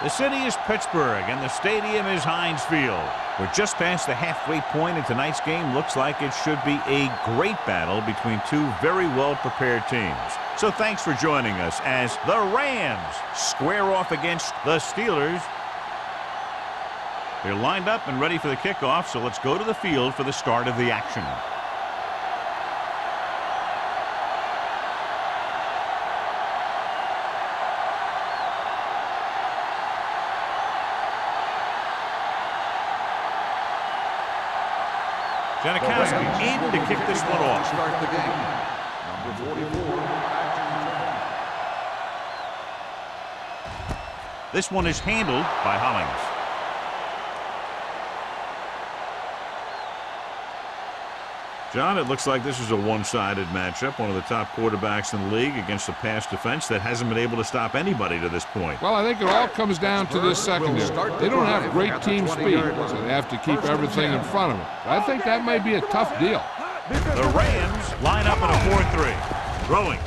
The city is Pittsburgh, and the stadium is Heinz Field. We're just past the halfway point in tonight's game. Looks like it should be a great battle between two very well-prepared teams. So thanks for joining us as the Rams square off against the Steelers. They're lined up and ready for the kickoff, so let's go to the field for the start of the action. Janikowski in to kick this one off. Start the game. Number 44. This one is handled by Hollings. John, it looks like this is a one-sided matchup. One of the top quarterbacks in the league against a pass defense that hasn't been able to stop anybody to this point. Well, I think it all comes down to this secondary. They don't have great team speed, so they have to keep everything in front of them. I think that may be a tough deal. The Rams line up in a 4-3. Throwing.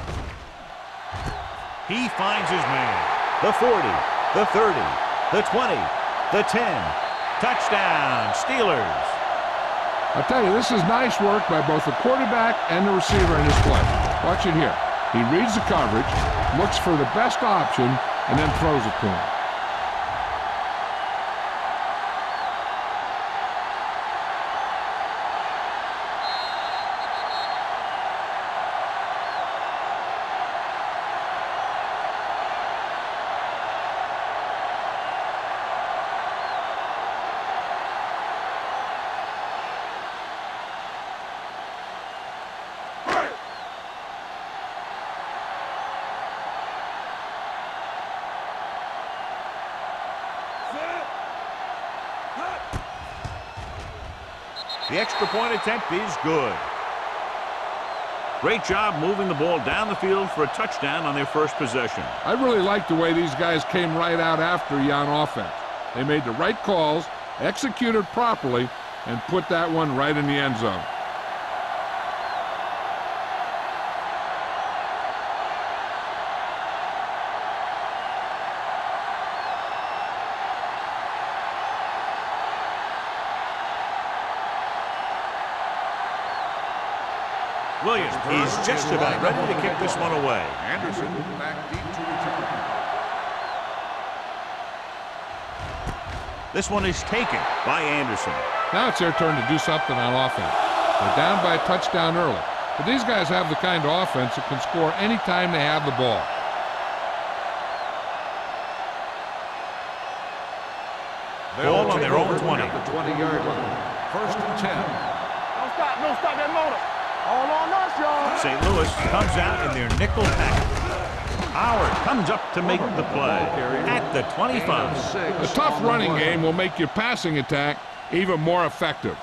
He finds his man. The 40, the 30, the 20, the 10. Touchdown, Steelers. I'll tell you, this is nice work by both the quarterback and the receiver in this play. Watch it here. He reads the coverage, looks for the best option, and then throws it to him. The extra point attempt is good. Great job moving the ball down the field for a touchdown on their first possession. I really like the way these guys came right out after you on offense. They made the right calls, executed properly, and put that one right in the end zone. Williams is just about ready to kick this one away. Anderson back deep to return. This one is taken by Anderson. Now it's their turn to do something on offense. They're down by a touchdown early. But these guys have the kind of offense that can score anytime they have the ball. Ball on their own 20. At the 20-yard line. First and 10. Don't stop that motor. All on us, y'all. St. Louis comes out in their nickel package. Howard comes up to make the play at the 25. A tough running game will make your passing attack even more effective.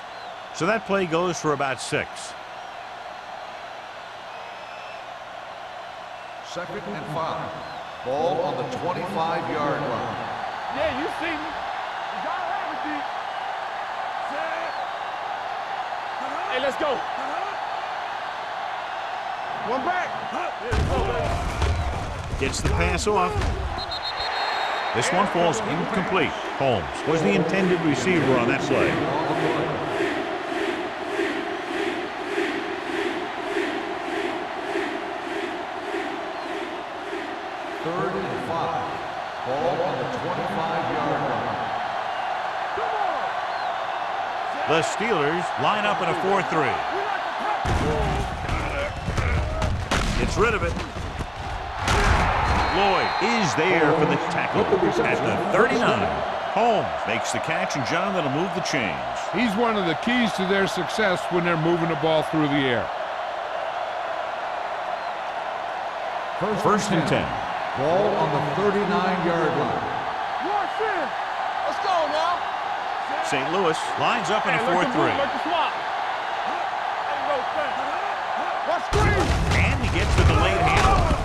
So that play goes for about 6. Second and 5. Ball on the 25-yard line. Yeah, you see me. You gotta have it, D. Hey, let's go. One back. Gets the pass off. This one falls incomplete. Holmes was the intended receiver on that play. Third and 5. Ball on the 25-yard line. The Steelers line up in a 4-3. Gets rid of it. Lloyd is there for the tackle at the 39. Holmes makes the catch, and John, that'll move the chains. He's one of the keys to their success when they're moving the ball through the air. First and 10. Ball on the 39-yard line. Let's go now. St. Louis lines up in a 4-3. And he gets the delayed handoff.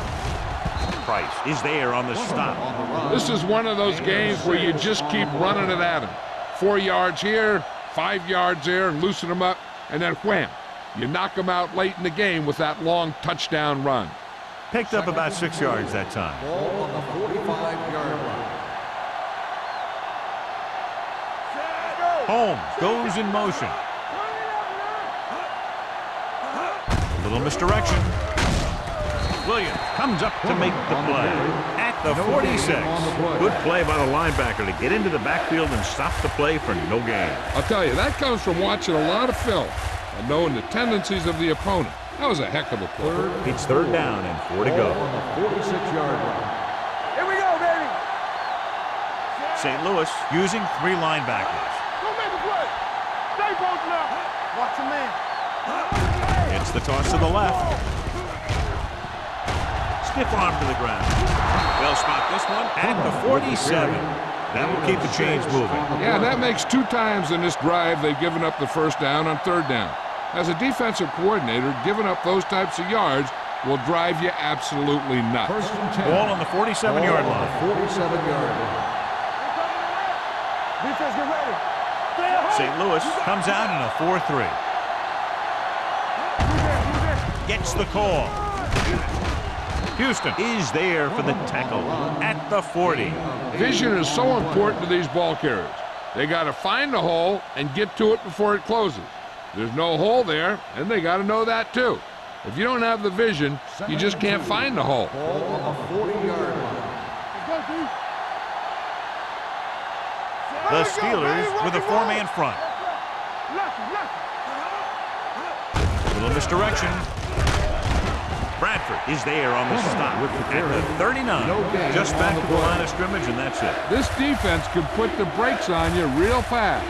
Price is there on the stop. This is one of those games where you just keep running it at him. 4 yards here, 5 yards there, and loosen them up, and then wham. You knock them out late in the game with that long touchdown run. Picked up about 6 yards that time. Ball on the 45-yard line. Holmes goes in motion. A little misdirection. Williams comes up to make the play at the 46. Good play by the linebacker to get into the backfield and stop the play for no gain. I'll tell you, that comes from watching a lot of film and knowing the tendencies of the opponent. That was a heck of a play. It's third down and 4 to go. On the 46-yard line. Here we go, baby. St. Louis using 3 linebackers. Go make a play. Stay posted up. Watch your man. It's the toss to the left. Stiff arm to the ground. They'll spot this one at the 47. That will keep the chains moving. Yeah, that makes 2 times in this drive they've given up the first down on third down. As a defensive coordinator, giving up those types of yards will drive you absolutely nuts. First and 10. Ball on the 47-yard line. 47-yard line. Defense, get ready. Stay at home. St. Louis comes out in a 4-3. Gets the call. Houston is there for the tackle at the 40. Vision is so important to these ball carriers. They got to find the hole and get to it before it closes. There's no hole there, and they got to know that too. If you don't have the vision, you just can't find the hole. Ball on the 40-yard line. The Steelers with a 4-man front. Little misdirection. Bradford is there on the stop at the 39. Just back to the line of scrimmage, and that's it. This defense can put the brakes on you real fast.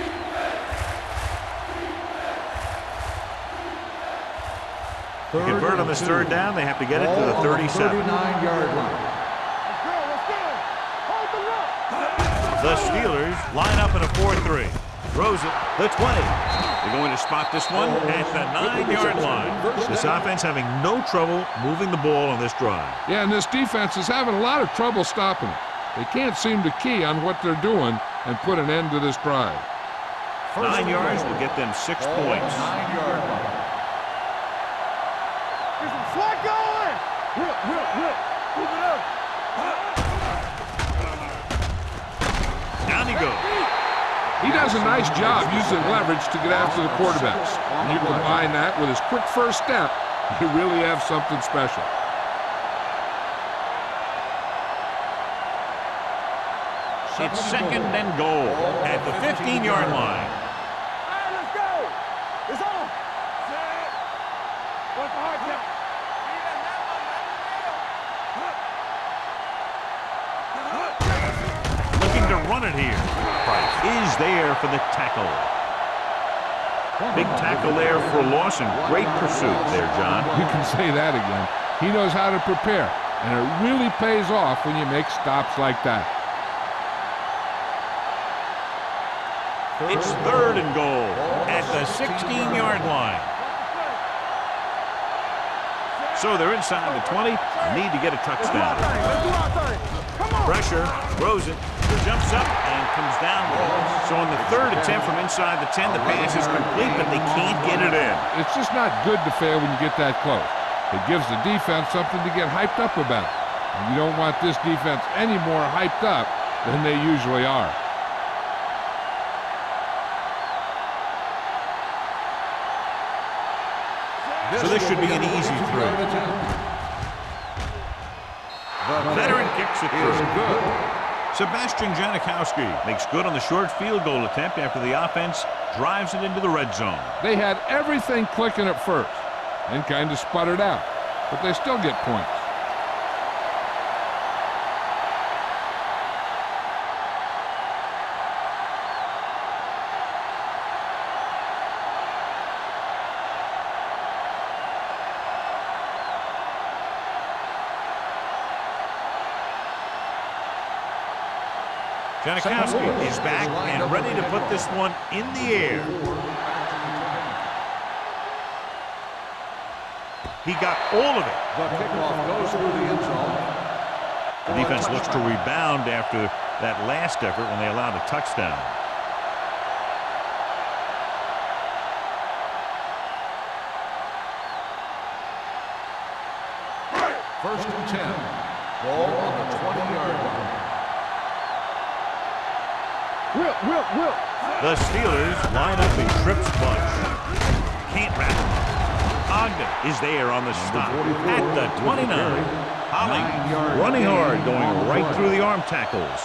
To convert on this third down, they have to get it to the 37. 39-yard line. The Steelers line up in a 4-3. Throws it, the 20. They're going to spot this one at the 9-yard line. This offense having no trouble moving the ball on this drive. Yeah, and this defense is having a lot of trouble stopping it. They can't seem to key on what they're doing and put an end to this drive. 9 yards will get them 6 points. 9-yard line. Get some slack going. Whip. Move it up. Down he goes. He does a nice job using leverage to get after the quarterbacks. And you combine that with his quick first step, you really have something special. It's second and goal at the 15-yard line. All right, let's go. It's on. What's the hard count? Looking to run it here. Price is there for the tackle. Big tackle there for Lawson. Great pursuit there, John. You can say that again. He knows how to prepare, and it really pays off when you make stops like that. It's third and goal at the 16-yard line. So they're inside the 20. Need to get a touchdown. Let's do our thing. Come on. Pressure, throws it, jumps up, and comes down with it. So on the third attempt from inside the 10, the pass is complete, but they can't get it in. It's just not good to fail when you get that close. It gives the defense something to get hyped up about. And you don't want this defense any more hyped up than they usually are. So this should be an easy throw. Veteran kicks it through. Sebastian Janikowski makes good on the short field goal attempt after the offense drives it into the red zone. They had everything clicking at first and kind of sputtered out, but they still get points. Janikowski is back and ready to put this one in the air. He got all of it. The kickoff goes through the end zone. The defense looks to rebound after that last effort when they allowed a touchdown. First and 10. Ball on the 20-yard line. Whip. The Steelers line up in trips bunch. Can't wrap him. Ogden is there on the stop at the 29. Holly running hard, going right through the arm tackles.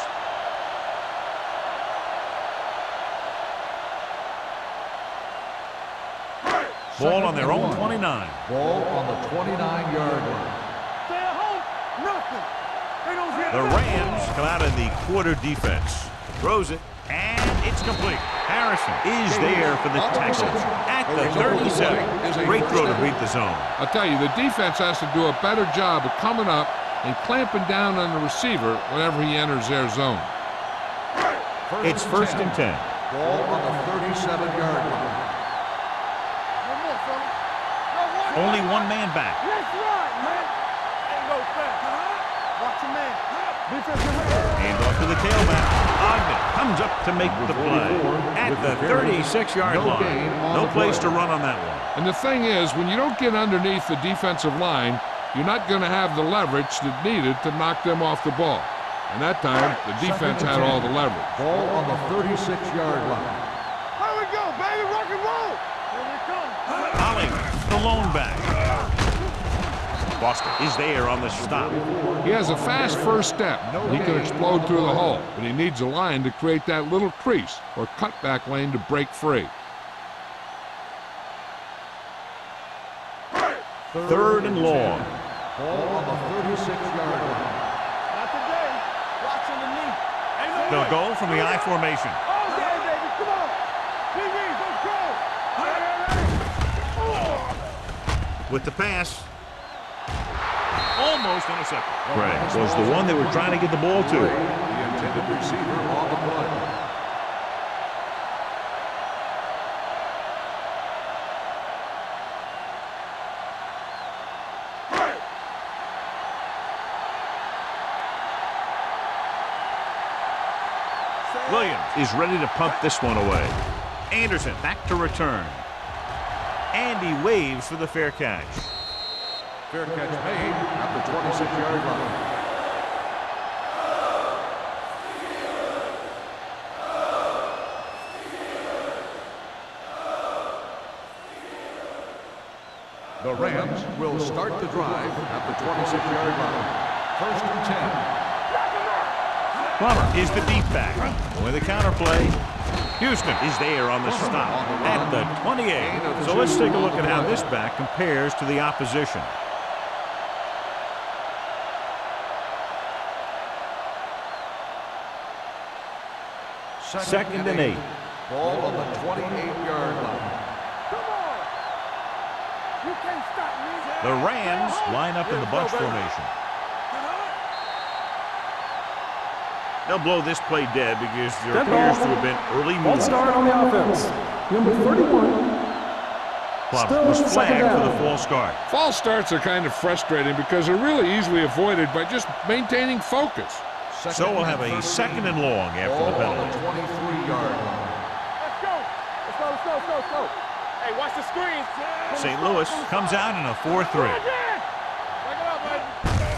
Ball on their own 29. Ball on the 29-yard line. Stay at home. Nothing. They don't get The Rams come out in the quarter defense. Throws it, and it's complete. Harrison is there for the tackle at the 37. Great throw to beat the zone. I'll tell you, the defense has to do a better job of coming up and clamping down on the receiver whenever he enters their zone. It's first and 10. Ball on the 37-yard line. Only one man back. Let's run, man. Ain't no fast. Watch your man. Defensive hand. Hand off to the tailback. Ogden comes up to make the play at the 36-yard line. No place to run on that one. And the thing is, when you don't get underneath the defensive line, you're not going to have the leverage that needed to knock them off the ball. And that time, the defense had all the leverage. Ball on the 36-yard line. Here we go, baby. Rock and roll. Here we come. Holly, the lone back. Boston is there on the stop. He has a fast first step. He can explode through the hole, but he needs a line to create that little crease or cutback lane to break free. Third and long. Ball on the 36-yard line. Not today. Watch underneath. Ain't no They'll way. go from the I formation. Oh, yeah, baby. Come on. DBs, let's go. With the pass. Almost intercepted. Craig was the one they were trying to get the ball to. The intended receiver on the play. Williams is ready to punt this one away. Anderson back to return. And he waves for the fair catch. Fair catch made at the 26-yard line. The Rams will start the drive at the 26-yard line. First and 10. Plummer is the deep back. With the counter play. Houston is there on the stop at the 28. So let's take a look at how this back compares to the opposition. Second and 8. Ball on the 28-yard line. Come on. You can't stop me. The Rams line up in the bunch formation. They'll blow this play dead because there appears to have been early False movement. start on the offense. Number 31. Plummer Still was in second flagged for down. the false start. False starts are kind of frustrating because they're really easily avoided by just maintaining focus. So we'll have a second and long after the Ball on penalty. the 23-yard line. Let's go. Let's go, let's go, let's go, let's go. Hey, watch the screens. St. Louis comes out in a 4-3. Again. Back it up, baby.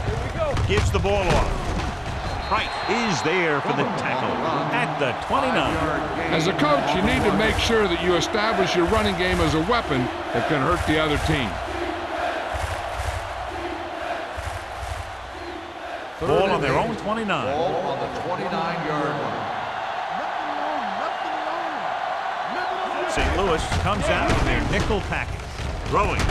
Here we go. Gives the ball off. Price is there for the tackle at the 29. As a coach, you need to make sure that you establish your running game as a weapon that can hurt the other team. Ball on their own 29. Ball on the 29-yard line. St. Louis comes out in their nickel package. Throwing.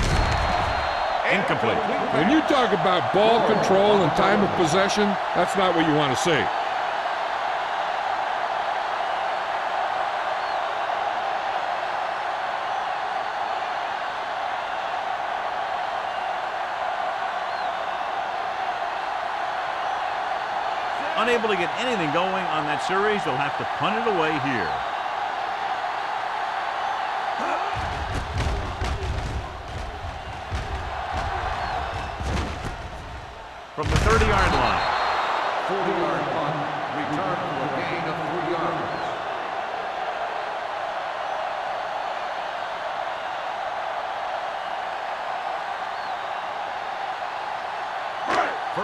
Incomplete. When you talk about ball control and time of possession, that's not what you want to see. Unable to get anything going on that series, they'll have to punt it away here. From the 30-yard line. 40-yard punt. Return for a gain of 3 yards.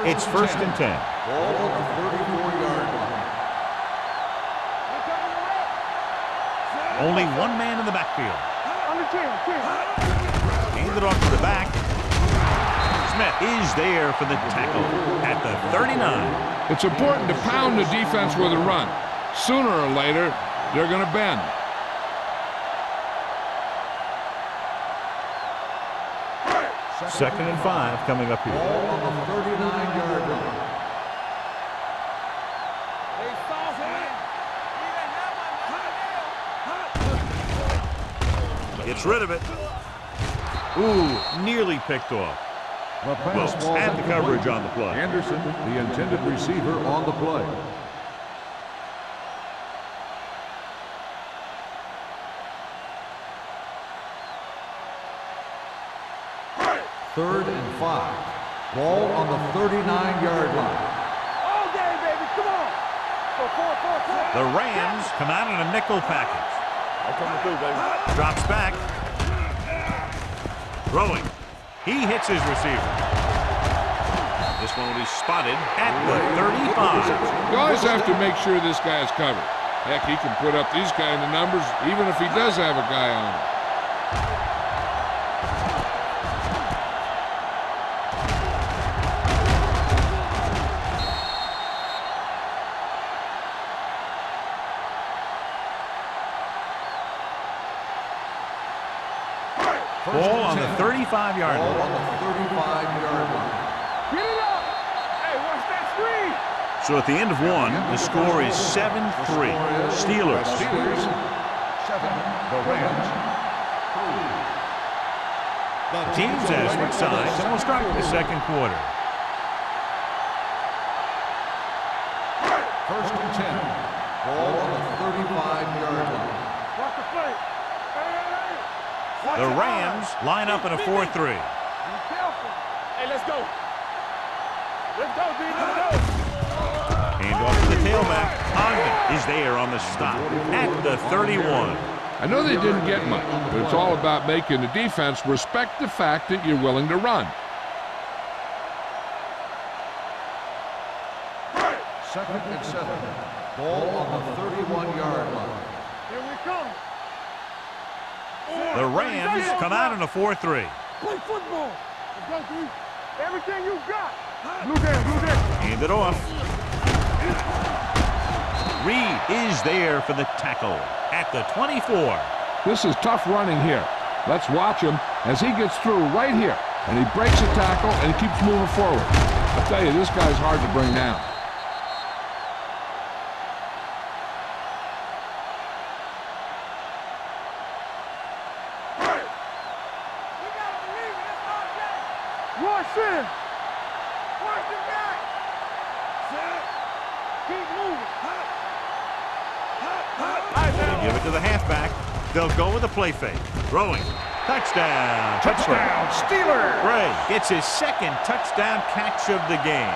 It's first and 10. Ball on the 34-yard line. Only one man in the backfield. Under 10. Hand it off to the back. Smith is there for the tackle at the 39. It's important to pound the defense with a run. Sooner or later, they're going to bend. Second and 5 coming up here. Ball on the 39-yard line. Gets rid of it. Ooh, nearly picked off. The pass Wilkes ball had the coverage on the play. Anderson, the intended receiver, on the play. Third and 5. Ball on the 39-yard line. All day, baby. Come on. Go, four. The Rams come out in a nickel package. I'm coming through, baby. Drops back. Throwing. He hits his receiver. This one will be spotted at the 35. You always have to make sure this guy's covered. Heck, he can put up these kind of numbers even if he does have a guy on him. Ball on the 35-yard Ball line. on the 35-yard line. Get it up. Hey, watch that screen. So at the end of one, the score is 7-3. Steelers. Steelers 7. The Rams 3. Teams have switched sides, and we'll start the second quarter. First and 10. Ball on the 35-yard line. Watch the play. Hey. Watch The your Rams eyes. line up in a 4-3. Be careful. Hey, let's go. Let's go, D. Let's go. Hand off to the tailback. Ogden is there on the stop at the 31. I know they didn't get much, but it's all about making the defense respect the fact that you're willing to run. Second and 7. Ball on the 31-yard line. Here we come. The Rams come out in a 4-3. Play football. Let's go, D. Everything you got. Blue down. Hand it off. Reed is there for the tackle at the 24. This is tough running here. Let's watch him as he gets through right here. And he breaks a tackle and he keeps moving forward. I tell you, this guy's hard to bring down. Rush in. Watch the guy. Keep moving. They give it to the halfback. They'll go with a play fake. Throwing. Touchdown. Touchdown, Steelers! Bray gets his second touchdown catch of the game.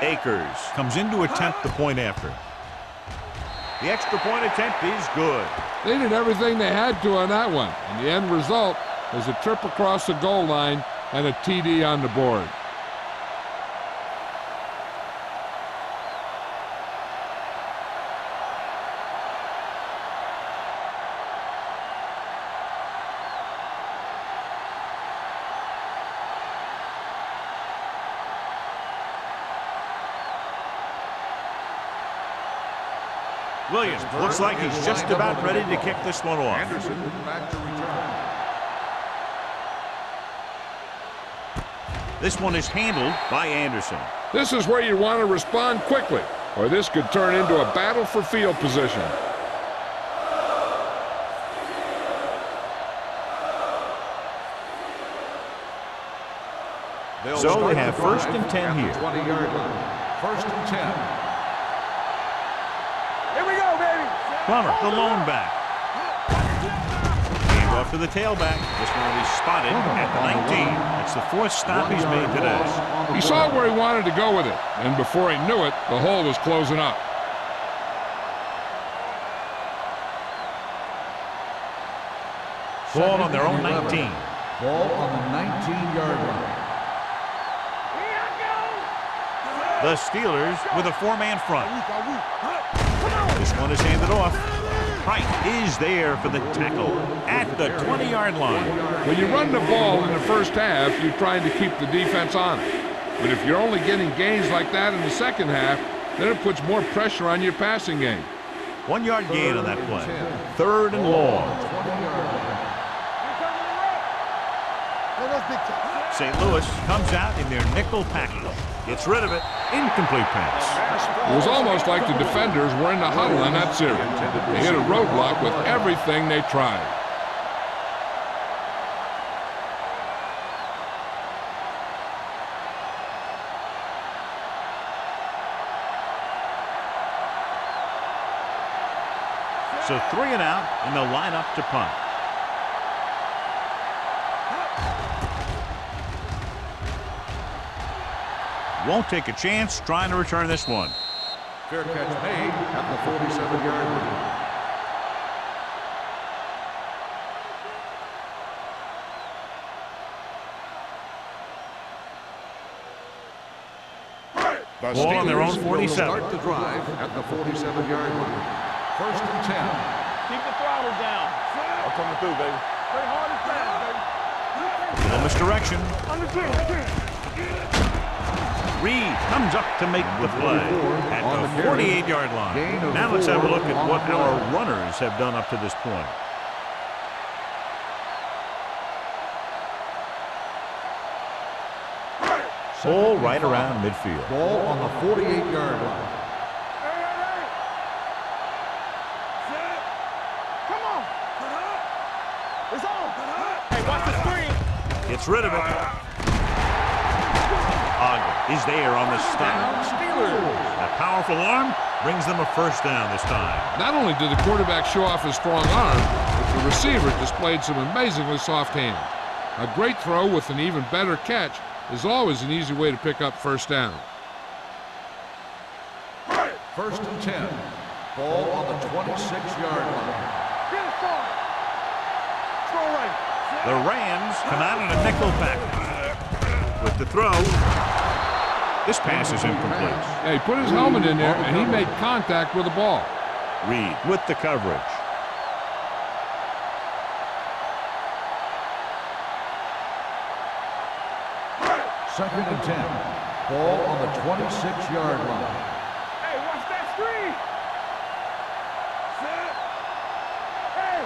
Akers comes in to attempt the point after. The extra point attempt is good. They did everything they had to on that one, and the end result was a trip across the goal line and a TD on the board. Williams looks like he's just about ready to kick this one off. Anderson back to return. This one is handled by Anderson. This is where you want to respond quickly, or this could turn into a battle for field position. So they have first and 10 here. 20-yard line. First and 10. Here we go, baby. Plummer, the lone back. Hand Off to the tailback. This one will be spotted at the 19. That's the 4th stop he's made today. He saw where he wanted to go with it, and before he knew it, the hole was closing up. Ball on their own 19. Ball on the 19-yard line. The Steelers with a 4-man front. This one is handed off. Wright is there for the tackle at the 20-yard line. When you run the ball in the first half, you're trying to keep the defense on it. But if you're only getting gains like that in the second half, then it puts more pressure on your passing game. 1-yard gain on that play. 3rd and long. St. Louis comes out in their nickel package. Gets rid of it. Incomplete pass. It was almost like the defenders were in the huddle on that series. They hit a roadblock with everything they tried. So 3 and out, and they'll line up to punt. Won't take a chance trying to return this one. Fair catch made at the 47-yard line. Ball on their own 47. Start the drive at the 47-yard line. 1st and 10. Keep the throttle down. I'm coming through, baby. Play hard and fast, baby. Little misdirection. Reed comes up to make the play at the 48-yard line. Now let's have a look at what our runners have done up to this point. Ball right around midfield. Ball on the 48-yard line. Come on. It's on. Hey, watch the screen. Gets rid of it. Ogden is there on the stop. That powerful arm brings them a 1st down this time. Not only did the quarterback show off his strong arm, but the receiver displayed some amazingly soft hands. A great throw with an even better catch is always an easy way to pick up 1st down. 1st and 10. Ball on the 26-yard line. Get it started. Throw right. The Rams come out in a nickel package. With the throw, this pass is incomplete. Yeah, he put his helmet in there, and he made contact with the ball. Reed with the coverage. Second and 10. Ball on the 26-yard line. Hey, watch that screen. Hey,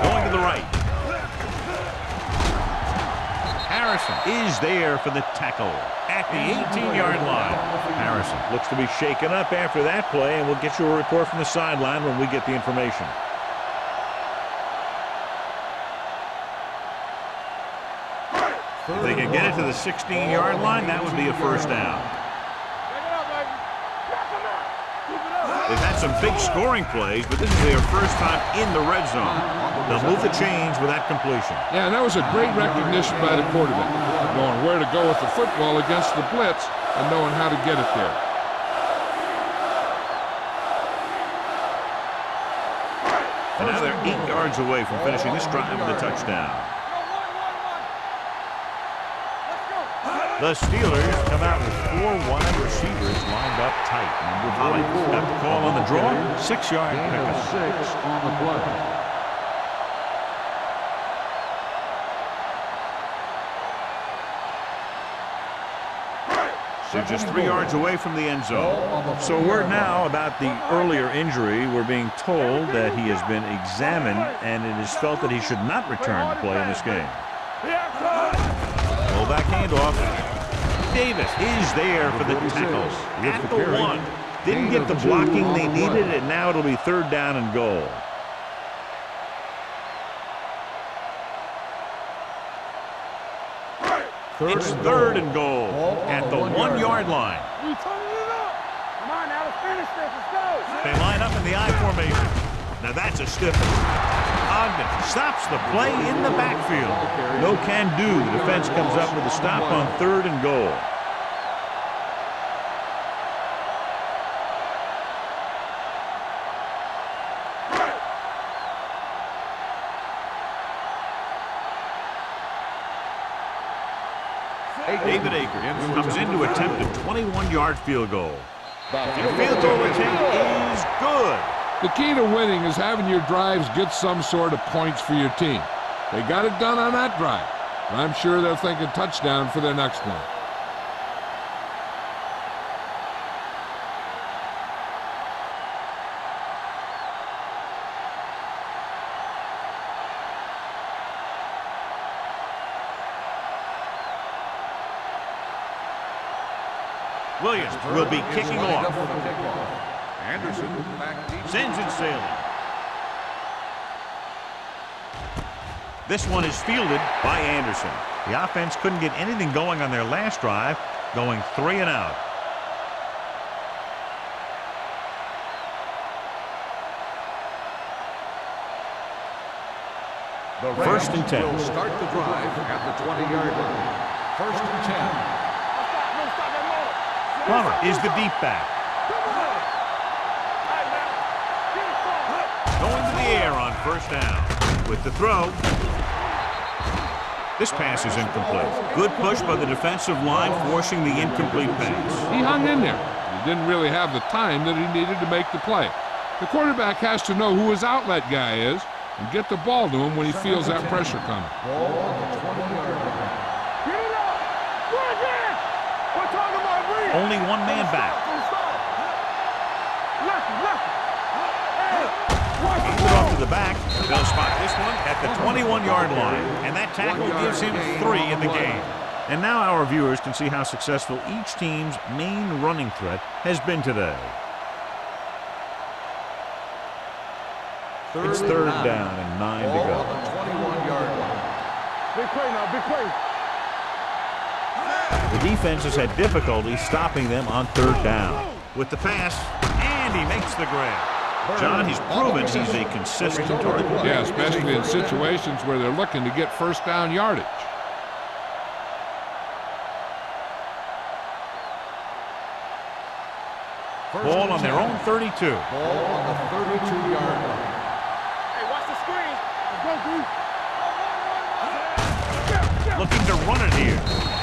Going to the right. Harrison is there for the tackle at the 18-yard line. Harrison looks to be shaken up after that play, and we'll get you a report from the sideline when we get the information. If they can get it to the 16-yard line, that would be a 1st down. They've had some big scoring plays, but this is their 1st time in the red zone. They'll move the chains with that completion. Yeah, and that was a great recognition by the quarterback, knowing where to go with the football against the blitz and knowing how to get it there. And now they're 8 yards away from finishing this drive with a touchdown. The Steelers come out with 4 wide receivers lined up tight. Holly got the call on the draw. 6-yard pickup. 6 on the play. They're just 3 yards away from the end zone. So word now about the earlier injury. We're being told that he has been examined, and it is felt that he should not return to play in this game. Fullback handoff. Davis is there for the tackle at the 1. Didn't get the blocking they needed, and now it'll be 3rd down and goal. It's 3rd and goal at the 1-yard line. We turning it up. Come on now, let's finish this. Let's go. They line up in the I formation. Now that's a stiff one. Ogden stops the play in the backfield. No can do. The defense comes up with a stop on 3rd and goal. David Akers comes in to attempt a 21-yard field goal. The field goal attempt is good. The key to winning is having your drives get some sort of points for your team. They got it done on that drive. And I'm sure they're thinking touchdown for their next one. Williams will be kicking off. Anderson back deep. Sends it sailing. This one is fielded by Anderson. The offense couldn't get anything going on their last drive, going 3 and out. The First and 10. Will start the drive at the 20-yard line. First and 10. Plummer is the deep back. Going to the air on first down. With the throw. This pass is incomplete. Good push by the defensive line, forcing the incomplete pass. He hung in there. He didn't really have the time that he needed to make the play. The quarterback has to know who his outlet guy is and get the ball to him when he feels that pressure coming. Ball on the 20-yard line. Get it up! Go again! We're talking about breathing! Only one man back. Hands it off to the back. They'll spot this one at the 21-yard line. And that tackle gives him 3 in the game. And now our viewers can see how successful each team's main running threat has been today. It's 3rd down and 9 to go. Ball on the 21-yard line. Big play now, big play. The defense has had difficulty stopping them on 3rd down. With the pass, and he makes the grab. John, he's proven he's a consistent target. Yeah, especially in situations where they're looking to get first down yardage. Ball on their own 32. Ball on the 32-yard line. Hey, watch the screen. Let's go, Looking to run it here.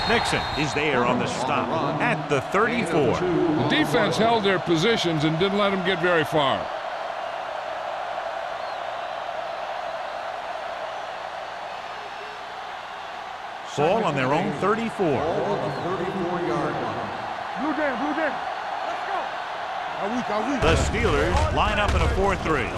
Nixon is there on the stop at the 34. The defense held their positions and didn't let them get very far. Ball on their own 34. Ball on the 34-yard line. Blue jam, blue jam. Let's go. The Steelers line up in a 4-3.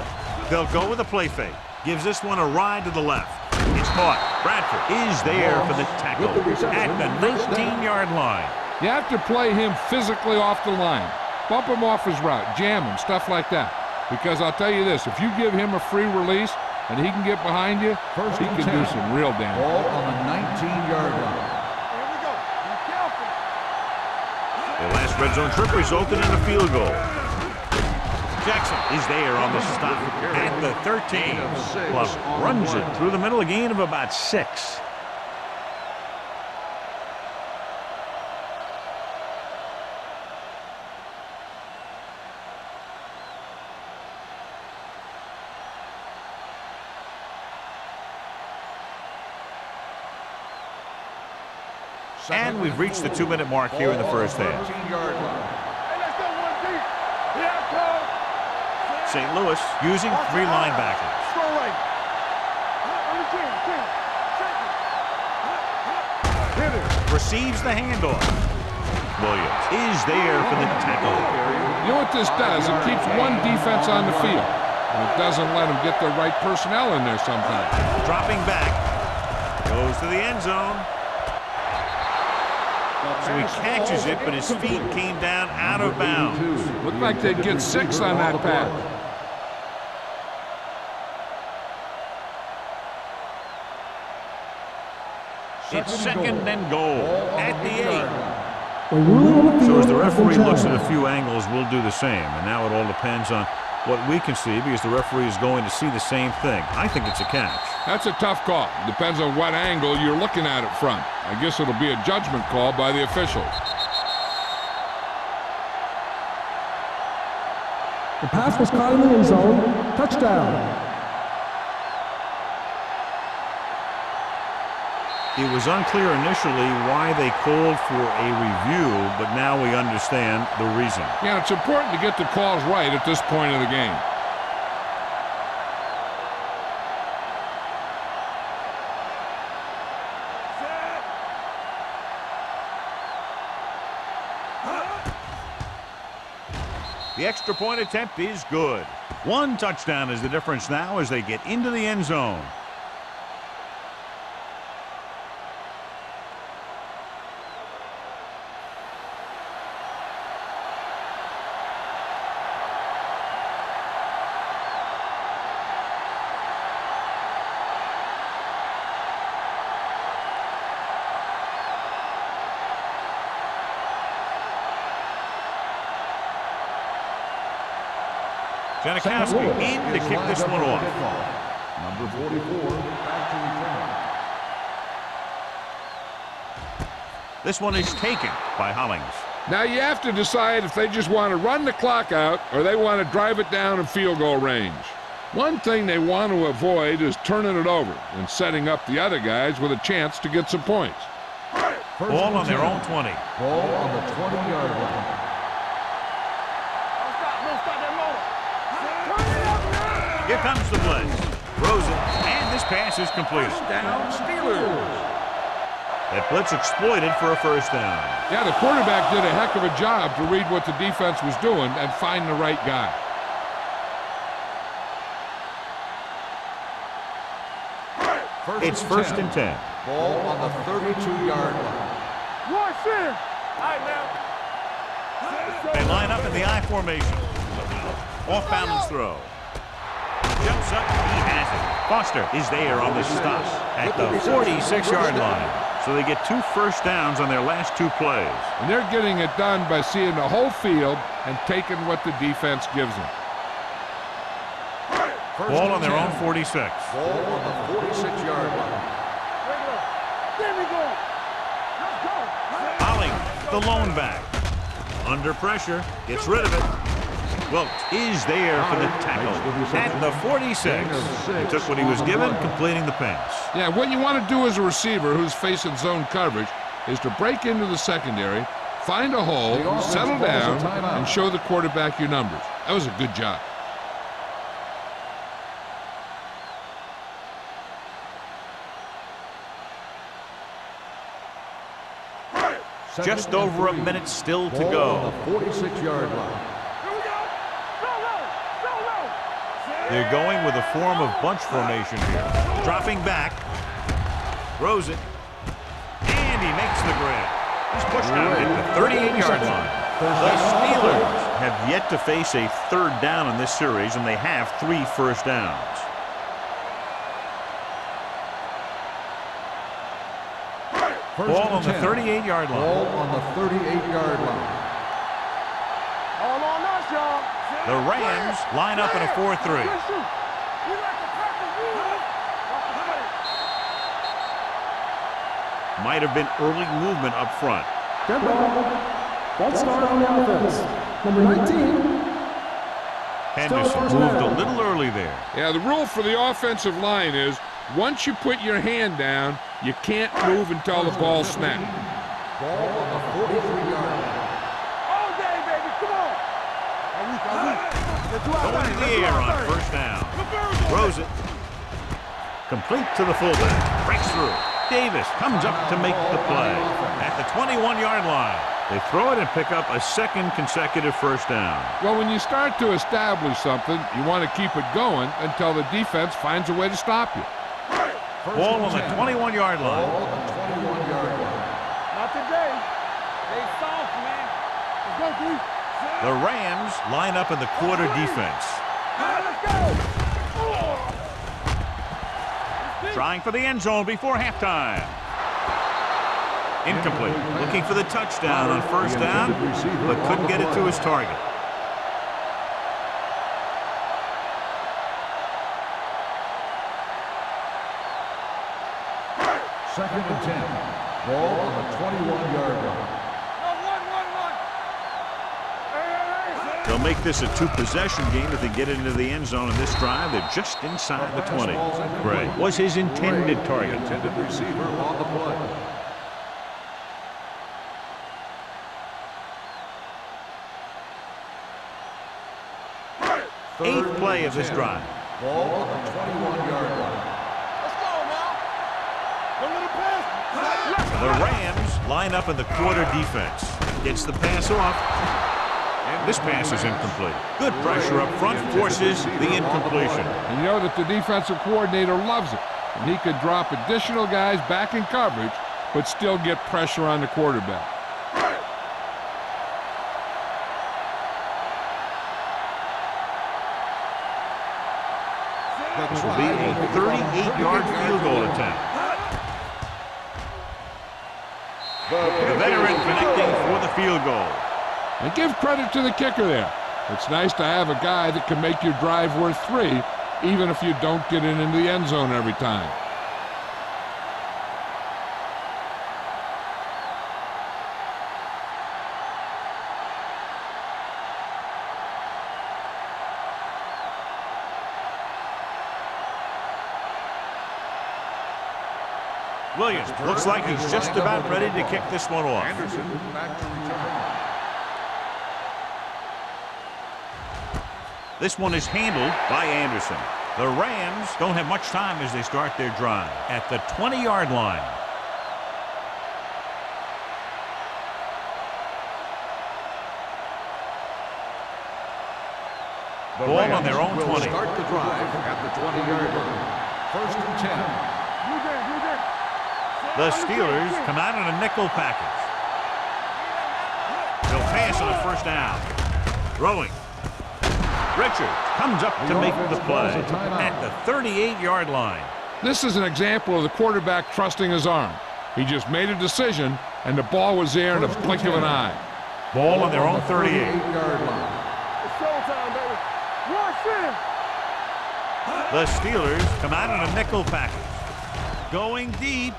They'll go with a play fake. Gives this one a ride to the left. It's caught. Bradford is there for the tackle at the 19-yard line. You have to play him physically off the line. Bump him off his route, jam him, stuff like that. Because I'll tell you this, if you give him a free release and he can get behind you, he can do some real damage. Ball on the 19-yard line. Here we go. Be careful. The last red zone trip resulted in a field goal. Jackson is there on the stop at the 13. Plus runs it through the middle, a gain of about 6. And we've reached the 2-minute mark here in the first half. 13-yard line. Hey, let's go one deep. Yeah, come. St. Louis using 3 linebackers. Strong right. On the chin, chin. Hit it. Receives the handoff. Williams is there for the tackle. You know what this does? It keeps one defense on the field. And it doesn't let them get the right personnel in there sometimes. Dropping back. Goes to the end zone. So he catches it, but his feet came down out of bounds. Looked like they'd get 6 on that pass. It's 2nd and goal at the 8. A ruling on the So field as the referee of looks at a injury. few angles, we'll do the same. And now it all depends on what we can see because the referee is going to see the same thing. I think it's a catch. That's a tough call. Depends on what angle you're looking at it from. I guess it'll be a judgment call by the officials. The pass was caught in the end zone. Touchdown. It was unclear initially why they called for a review, but now we understand the reason. Yeah, it's important to get the calls right at this point of the game. The extra point attempt is good. One touchdown is the difference now as they get into the end zone. Janikowski in to kick this one off. Number 44, back to return. This one is taken by Hollings. Now you have to decide if they just want to run the clock out or they want to drive it down in field goal range. One thing they want to avoid is turning it over and setting up the other guys with a chance to get some points. Ball on their own 20. Ball on the 20-yard line. Here comes the blitz. Throws it, and this pass is completed. Down Steelers. That blitz exploited for a first down. Yeah, the quarterback did a heck of a job to read what the defense was doing and find the right guy. It's first and 10. Ball on the 32-yard line. Watch in. All right, now. They line up in the I formation. Off balance throw. Jumps up, he has it. Foster is there on the stop at the 46-yard line. So they get 2 first downs on their last 2 plays. And they're getting it done by seeing the whole field and taking what the defense gives them. Ball on their own 46. Ball on the 46-yard line. There we go. Let's go. Hollings, the lone back. Under pressure, gets rid of it. Wilkes is there for the tackle at the 46. He took what he was given, completing the pass. Yeah, what you want to do as a receiver who's facing zone coverage is to break into the secondary, find a hole, settle down, and show the quarterback your numbers. That was a good job. Just over a minute still to go. On the 46-yard line. They're going with a form of bunch formation here. Dropping back. Throws it. And he makes the grab. He's pushed out at the 38-yard line. The Steelers have yet to face a third down in this series, and they have 3 first downs. Ball on the 38-yard line. Ball on the 38-yard line. All on us, y'all. The Rams line up in a 4-3. Might have been early movement up front. Dead ball. False start on the offense. Number 19. Henderson moved a little early there. Yeah, the rule for the offensive line is once you put your hand down, you can't move until the ball snaps. Ball on the 43-yard line. All day, baby. Come on. Going in the air on first down. Throws it. Complete to the fullback. Breaks through. Davis comes up to make the play at the 21-yard line. They throw it and pick up a second consecutive first down. Well, when you start to establish something, you want to keep it going until the defense finds a way to stop you. Ball on the 21-yard line. Ball on the 21-yard line. Not today. They soft, man. Let's go, Bruce. The Rams line up in the quarter defense. Let's go. Trying for the end zone before halftime. Incomplete. Looking for the touchdown on first down, but couldn't get it to his target. Second and 10. Ball on the 21-yard line. They'll make this a two-possession game if they get into the end zone in this drive. They're just inside the 20. Gray was his intended target. Intended receiver on the play. Eighth play of this drive. Ball on the 21-yard line. Let's go now. Don't let it pass. The Rams line up in the quarter defense. Gets the pass off. This pass is incomplete. Good pressure up front forces the incompletion. And you know that the defensive coordinator loves it. And he could drop additional guys back in coverage, but still get pressure on the quarterback. This will be a 38-yard field goal attempt. The veteran connecting for the field goal. And give credit to the kicker there. It's nice to have a guy that can make your drive worth 3, even if you don't get it into the end zone every time. Williams looks like he's just about ready to kick this one off. Anderson back to return. This one is handled by Anderson. The Rams don't have much time as they start their drive at the 20-yard line. The Ball Rams on their own will 20. start the drive at the 20-yard line. First and 10. The Steelers come out in a nickel package. They'll pass on a first down. Throwing. Richard comes up to make the play at the 38-yard line. This is an example of the quarterback trusting his arm. He just made a decision, and the ball was there in a blink of an eye. Ball on their own 38. 38-yard line. It's showtime, baby. Rush in. The Steelers come out in a nickel package. Going deep.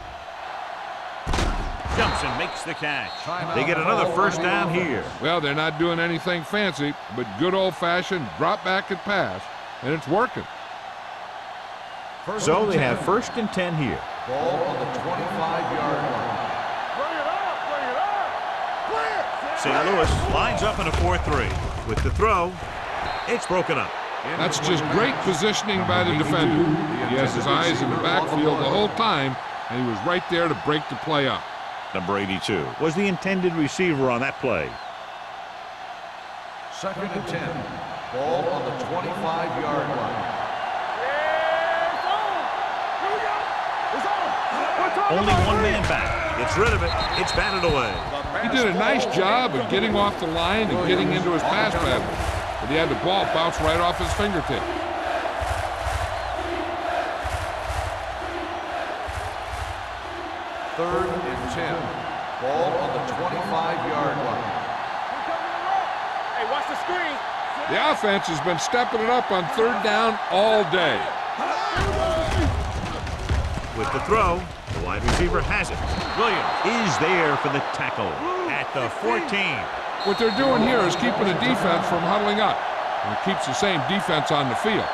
Jumps and makes the catch. They get another first down here. Well, they're not doing anything fancy, but good old-fashioned drop back and pass, and it's working. So they have first and 10 here. Ball on the 25-yard line. Bring it up. Bring it up. Clear. St. Louis lines up in a 4-3. With the throw, it's broken up. That's just great positioning by the defender. He has his eyes in the backfield the whole time, and he was right there to break the play up. Number 82 was the intended receiver on that play. Second and 10. Ball on the 25-yard line. Yeah, it's on. Here we go. It's on. We're talking Only about one three. man back. Gets rid of it. It's batted away. He did a nice job of getting off the line and getting into his pass pattern, but he had the ball bounce right off his fingertip. Third and 10. Ball on the 25-yard line. Hey, watch the screen. The offense has been stepping it up on third down all day. With the throw, the wide receiver has it. Williams is there for the tackle at the 14. What they're doing here is keeping the defense from huddling up, and it keeps the same defense on the field.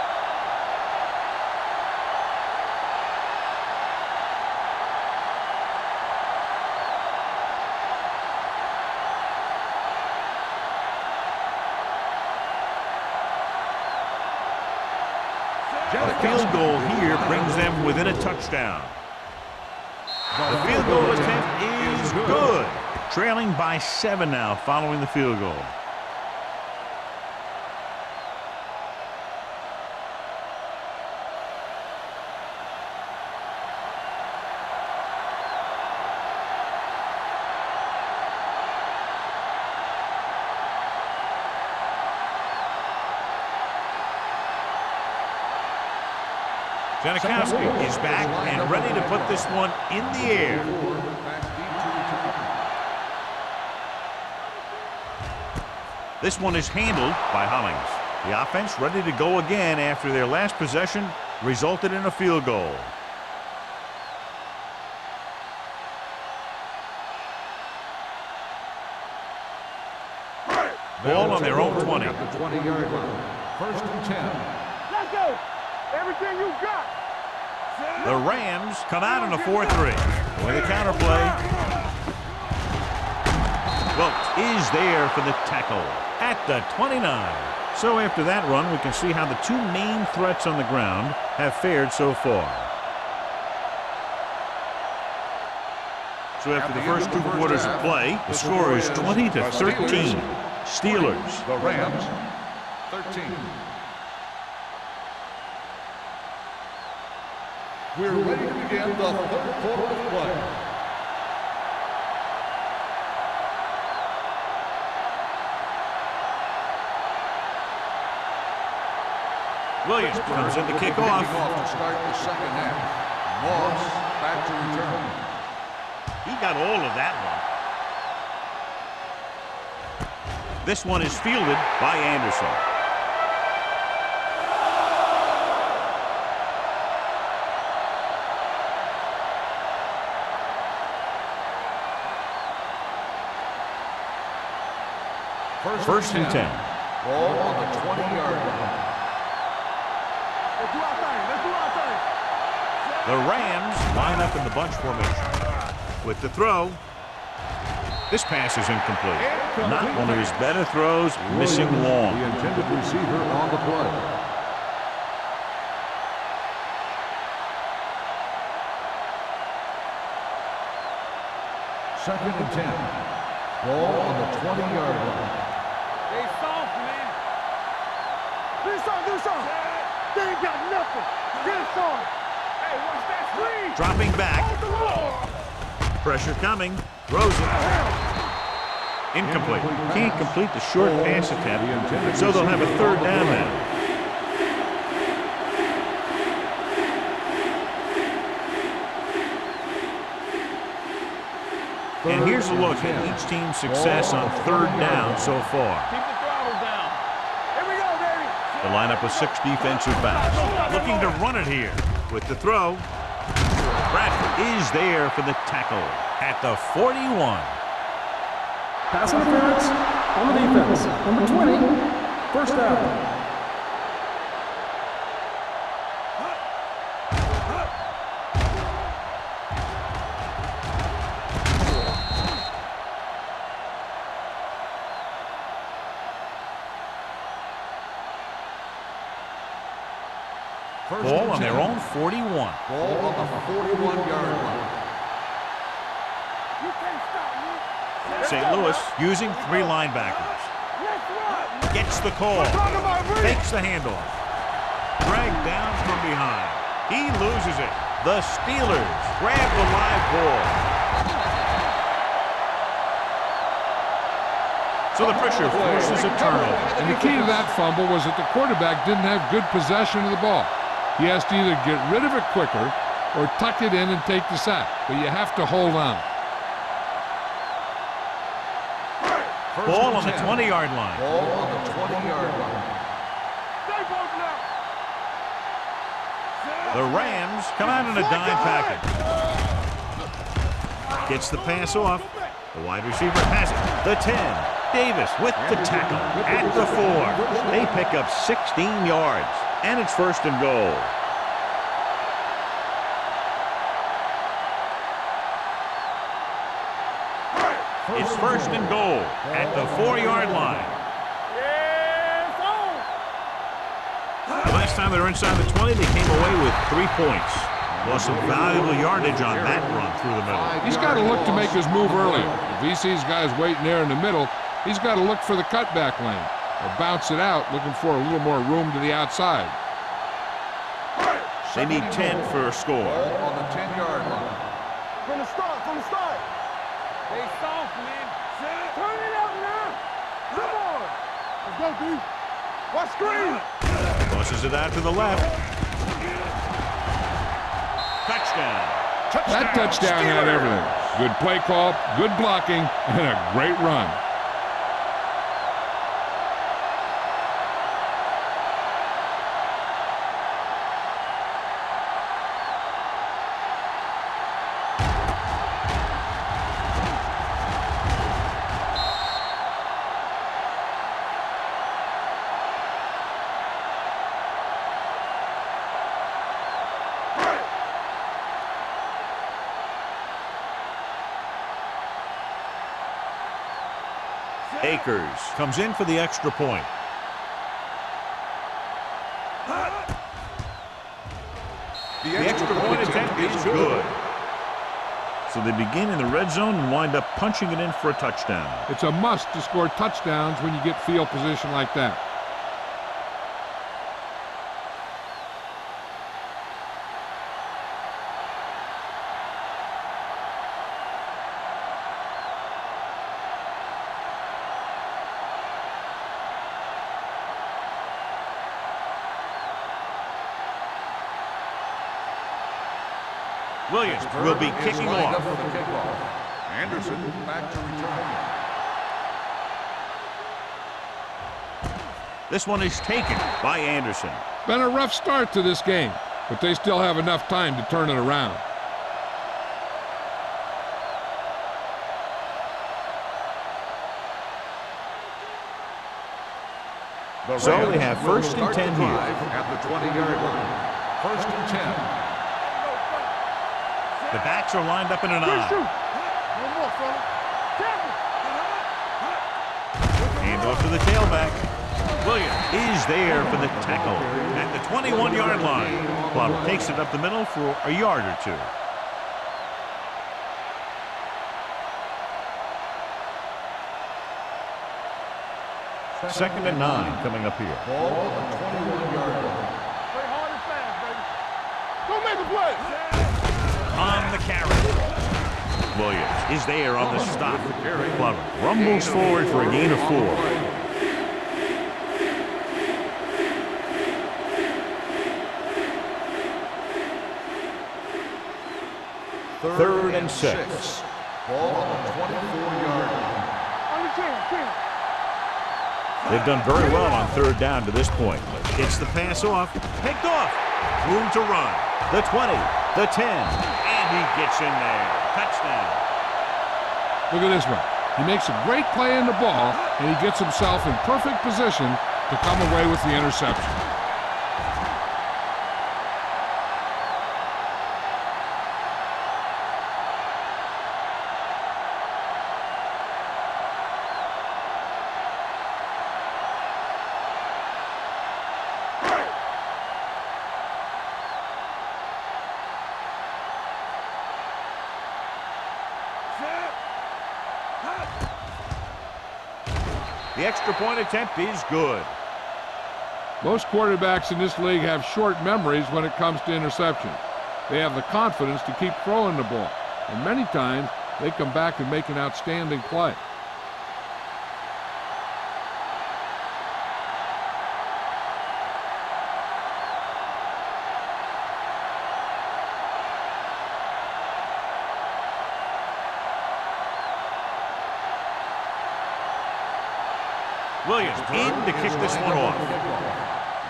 A field goal here brings them within a touchdown. The field goal attempt is good. Trailing by 7 now following the field goal. Janikowski is back and ready to put this one in the air. This one is handled by Hollings. The offense ready to go again after their last possession resulted in a field goal. Ball on their own 20. At the 20-yard line. First and 10. Let's go. Everything you got. The Rams come out in a 4-3. With a counter play. Wilkes is there for the tackle at the 29. So after that run, we can see how the two main threats on the ground have fared so far. So after the first two quarters of play, the score is 20-13. Steelers. The Rams, 13. We're ready to begin the third quarter of play. Williams comes in to kick off. To start the second half. Moss back to return. He got all of that one. This one is fielded by Anderson. First and 10. Ball on the 20-yard line. Let's do our thing. Let's do our thing. The Rams line up in the bunch formation. With the throw. This pass is incomplete. Not one of his better throws, missing long. The intended receiver on the play. Second and 10. Ball on the 20-yard line. Stay soft, man. Do something, do something. They ain't got nothing. Get it on. Hey, watch that screen. Dropping back. Hold the ball. Pressure coming. Throws it. Incomplete. Can't complete the short pass attempt, so they'll have a third down now. And here's a look at each team's success on third down so far. Keep the throttle down. Here we go, baby. The lineup with 6 defensive backs. Looking to run it here. With the throw. Bradford is there for the tackle at the 41. Pass interference on the defense. Number 20, first down. Ball on their own 41. Ball on the 41-yard line. You can't stop me. St. Louis using 3 linebackers. Let's run. Gets the call. Talk about reach. Takes the handoff. Dragged down from behind. He loses it. The Steelers grab the live ball. So the pressure forces a turnover. And the key to that fumble was that the quarterback didn't have good possession of the ball. He has to either get rid of it quicker or tuck it in and take the sack. But you have to hold on. Ball on the 20-yard line. Ball on the 20-yard line. Stay both now. The Rams come out in a dime package. Gets the pass off. The wide receiver has it. The 10. Davis with the tackle at the 4. They pick up 16 yards. And it's first and goal. It's first and goal at the 4-yard line. Yeah, it's on. The last time they were inside the 20, they came away with 3 points. Lost some valuable yardage on that run through the middle. He's got to look to make his move earlier. If he sees guys waiting there in the middle, he's got to look for the cutback lane or bounce it out, looking for a little more room to the outside. They need 10 for a score. Ball on the 10-yard line. From the start, from the start. Stay soft, man. Turn it up now. Come on. Let's go, D. Watch screen. Tosses it out to the left. Touchdown. That touchdown had everything. Good play call, good blocking, and a great run. Akers comes in for the extra point. The extra point attempt is good. So they begin in the red zone and wind up punching it in for a touchdown. It's a must to score touchdowns when you get field position like that. Williams will be kicking off. Anderson back to return. This one is taken by Anderson. Been a rough start to this game, but they still have enough time to turn it around. So they have first and 10 here. At the 20-yard line. First and 10. The backs are lined up in an I. Hand off to the tailback. Williams is there for the tackle at the 21-yard line. Plummer takes it up the middle for a yard or two. Second and 9 coming up here. Ball on the 21-yard line. Play hard and fast, baby. Go make a play. On the carry. Williams is there on the stop. Plummer rumbles forward for a gain of 4. Third and 6. Ball on the 24-yard line. On the 10. They've done very well on third down to this point. Gets the pass off. Picked off. Room to run. The 20, the 10, and he gets in there. Touchdown. Look at this one. He makes a great play in the ball, and he gets himself in perfect position to come away with the interception. The extra point attempt is good. Most quarterbacks in this league have short memories when it comes to interceptions. They have the confidence to keep throwing the ball, and many times they come back and make an outstanding play. Williams in to kick this one off.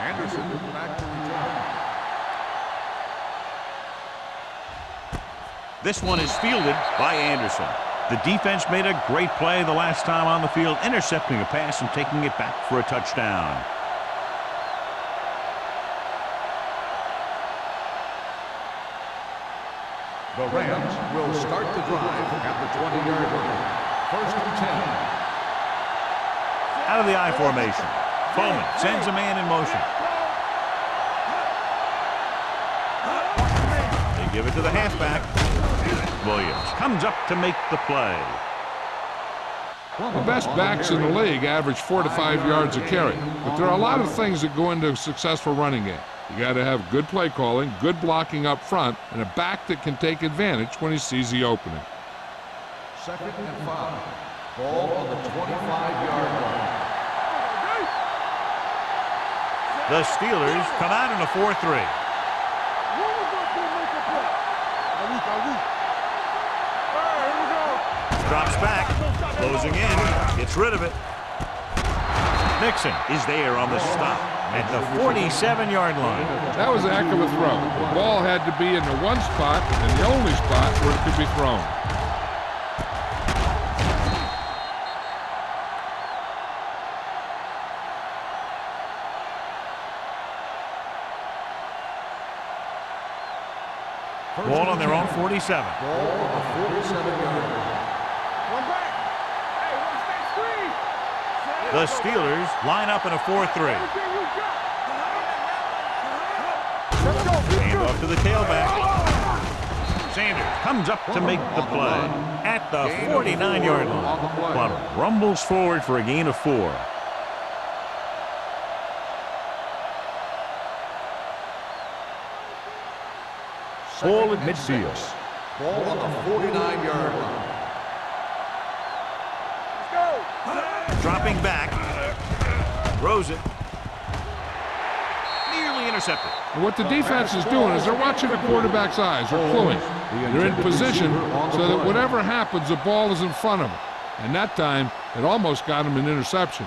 Anderson back to return. This one is fielded by Anderson. The defense made a great play the last time on the field, intercepting a pass and taking it back for a touchdown. The Rams will start the drive at the 20-yard line. First and 10. Out of the I formation. Bowman sends a man in motion. They give it to the halfback. Williams comes up to make the play. The best backs in the league average 4 to 5 yards a carry, but there are a lot of things that go into a successful running game. You got to have good play calling, good blocking up front, and a back that can take advantage when he sees the opening. Second and 5. Ball on the 25-yard line. The Steelers come out in a 4-3. Drops back, closing in, gets rid of it. Nixon is there on the stop at the 47-yard line. That was a heck of a throw. The ball had to be in the one spot and the only spot where it could be thrown. Ball on their own 47. Ball on the 47-yard line. One back. Hey, watch that screen. The Steelers line up in a 4-3. Hand off to the tailback. Sanders comes up to make the play at the 49-yard line. Cloud rumbles forward for a gain of 4. Ball at midfield. Ball on the 49-yard line. Dropping back. Throws it. Nearly intercepted. And what the defense is doing is they're watching the quarterback's eyes. They're cluing. They're in position so that whatever happens, the ball is in front of them. And that time, it almost got him an interception.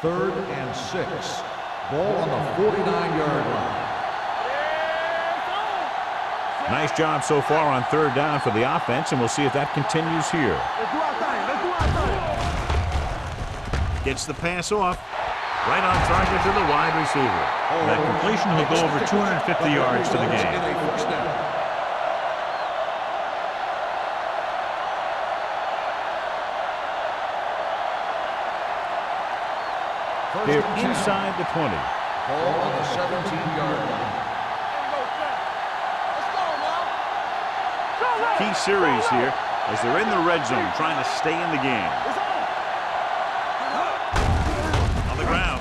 3rd and 6. Ball on the 49-yard line. Nice job so far on 3rd down for the offense, and we'll see if that continues here. Gets the pass off. Right on target to the wide receiver. That completion will go over 250 yards to the game. They're inside the 20. Ball on the 17-yard line. Key series here as they're in the red zone trying to stay in the game. On the ground.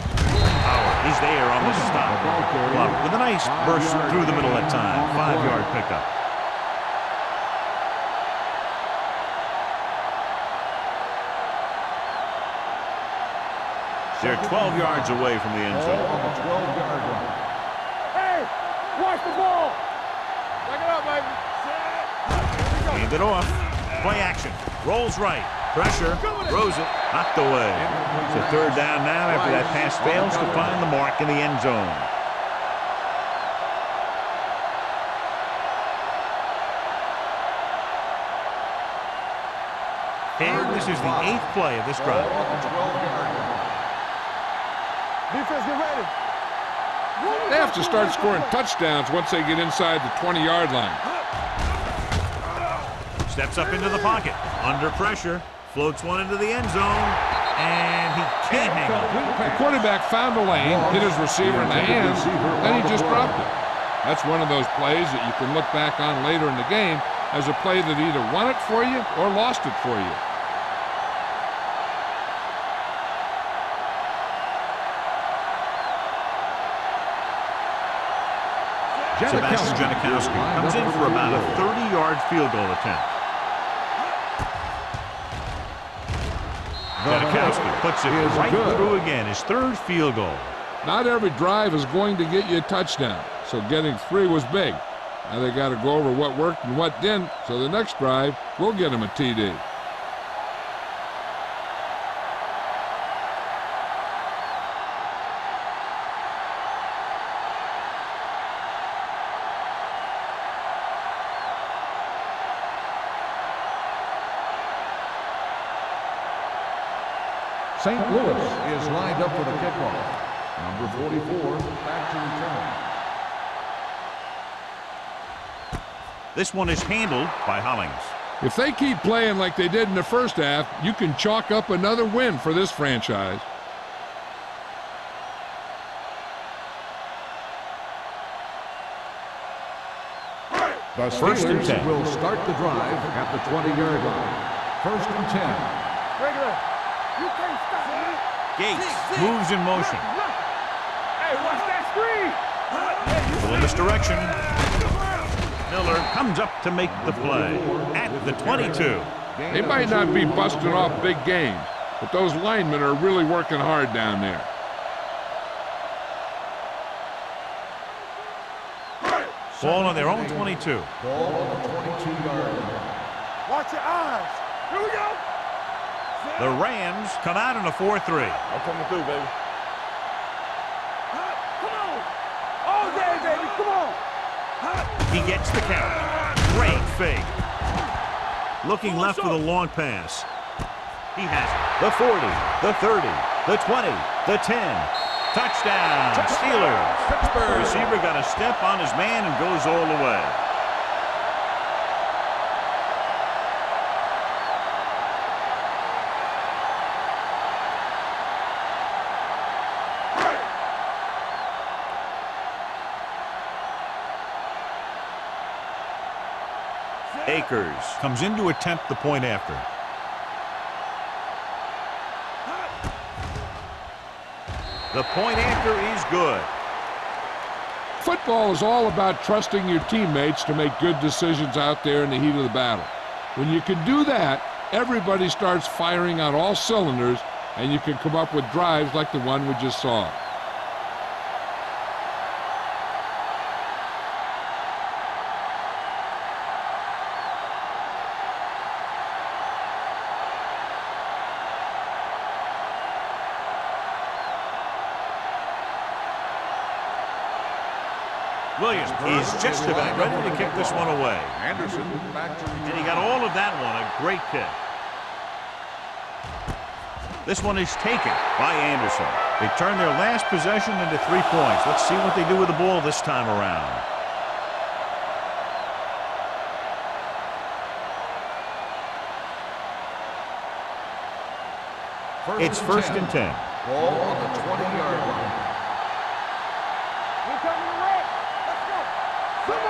Howard, he's there on the stop. With a nice burst through the middle that time. 5-yard pickup. They're 12 yards away from the end zone. Ball on the 12-yard line. Hey, watch the ball. Back it up, baby. Hand it off. Play action. Rolls right. Pressure. Throws it. Knocked away. It's a 3rd down now after that pass fails to find the mark in the end zone. And this is the 8th play of this drive. Ball on the 12-yard line. Defense, get ready. They have to start scoring touchdowns once they get inside the 20-yard line. Steps up into the pocket. Under pressure. Floats one into the end zone. And he can't hang on. The quarterback found the lane, hit his receiver in the hands, then he just dropped it. That's one of those plays that you can look back on later in the game as a play that either won it for you or lost it for you. Sebastian Janikowski comes in for about a 30-yard field goal attempt. Janikowski puts it right through again, his 3rd field goal. Not every drive is going to get you a touchdown, so getting 3 was big. Now they got to go over what worked and what didn't, so the next drive will get him a TD. St. Louis is lined up for the kickoff. Number 44 back to return. This one is handled by Hollings. If they keep playing like they did in the first half, you can chalk up another win for this franchise. The Steelers will start the drive at the 20-yard line. 1st and 10. Regular. You can't stop me. Gates moves in motion. Hey, watch that screen. Pull in this direction. Miller comes up to make the play at the 22. They might not be busting off big games, but those linemen are really working hard down there. Ball on their own 22. Ball on the 22-yard line. Watch your eyes. Here we go. The Rams come out in a 4-3. I'm coming through, baby. Come on. All day, baby. Come on. He gets the count. Great fake. Looking left with a long pass. He has it. The 40, the 30, the 20, the 10. Touchdown, Steelers. The receiver got a step on his man and goes all the way. Akers comes in to attempt the point after. The point after is good. Football is all about trusting your teammates to make good decisions out there in the heat of the battle. When you can do that, everybody starts firing on all cylinders, and you can come up with drives like the one we just saw. Williams is just about ready to kick this one away. Anderson back to And he got all of that one. A great kick. This one is taken by Anderson. They turn their last possession into 3 points. Let's see what they do with the ball this time around. It's first and 10. Ball on the 20-yard line.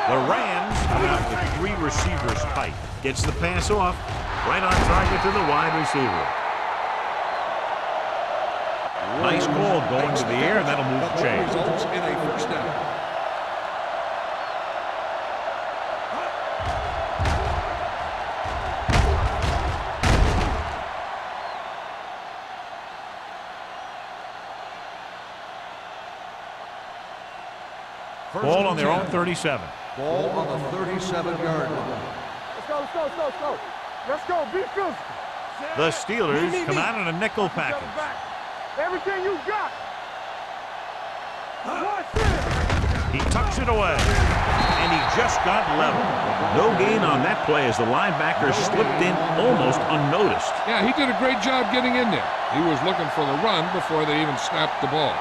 The Rams come out with 3 receivers tight. Gets the pass off. Right on target to the wide receiver. Nice call going to the air, and that'll move the chains. Results in a first down. Ball on their own 37. Ball on the 37-yard line. Let's go, let's go, let's go, let's go. Let's go, be physical. The Steelers come out in a nickel package. Everything you got. He tucks it away, and he just got level. No gain on that play as the linebacker slipped in almost unnoticed. Yeah, he did a great job getting in there. He was looking for the run before they even snapped the ball.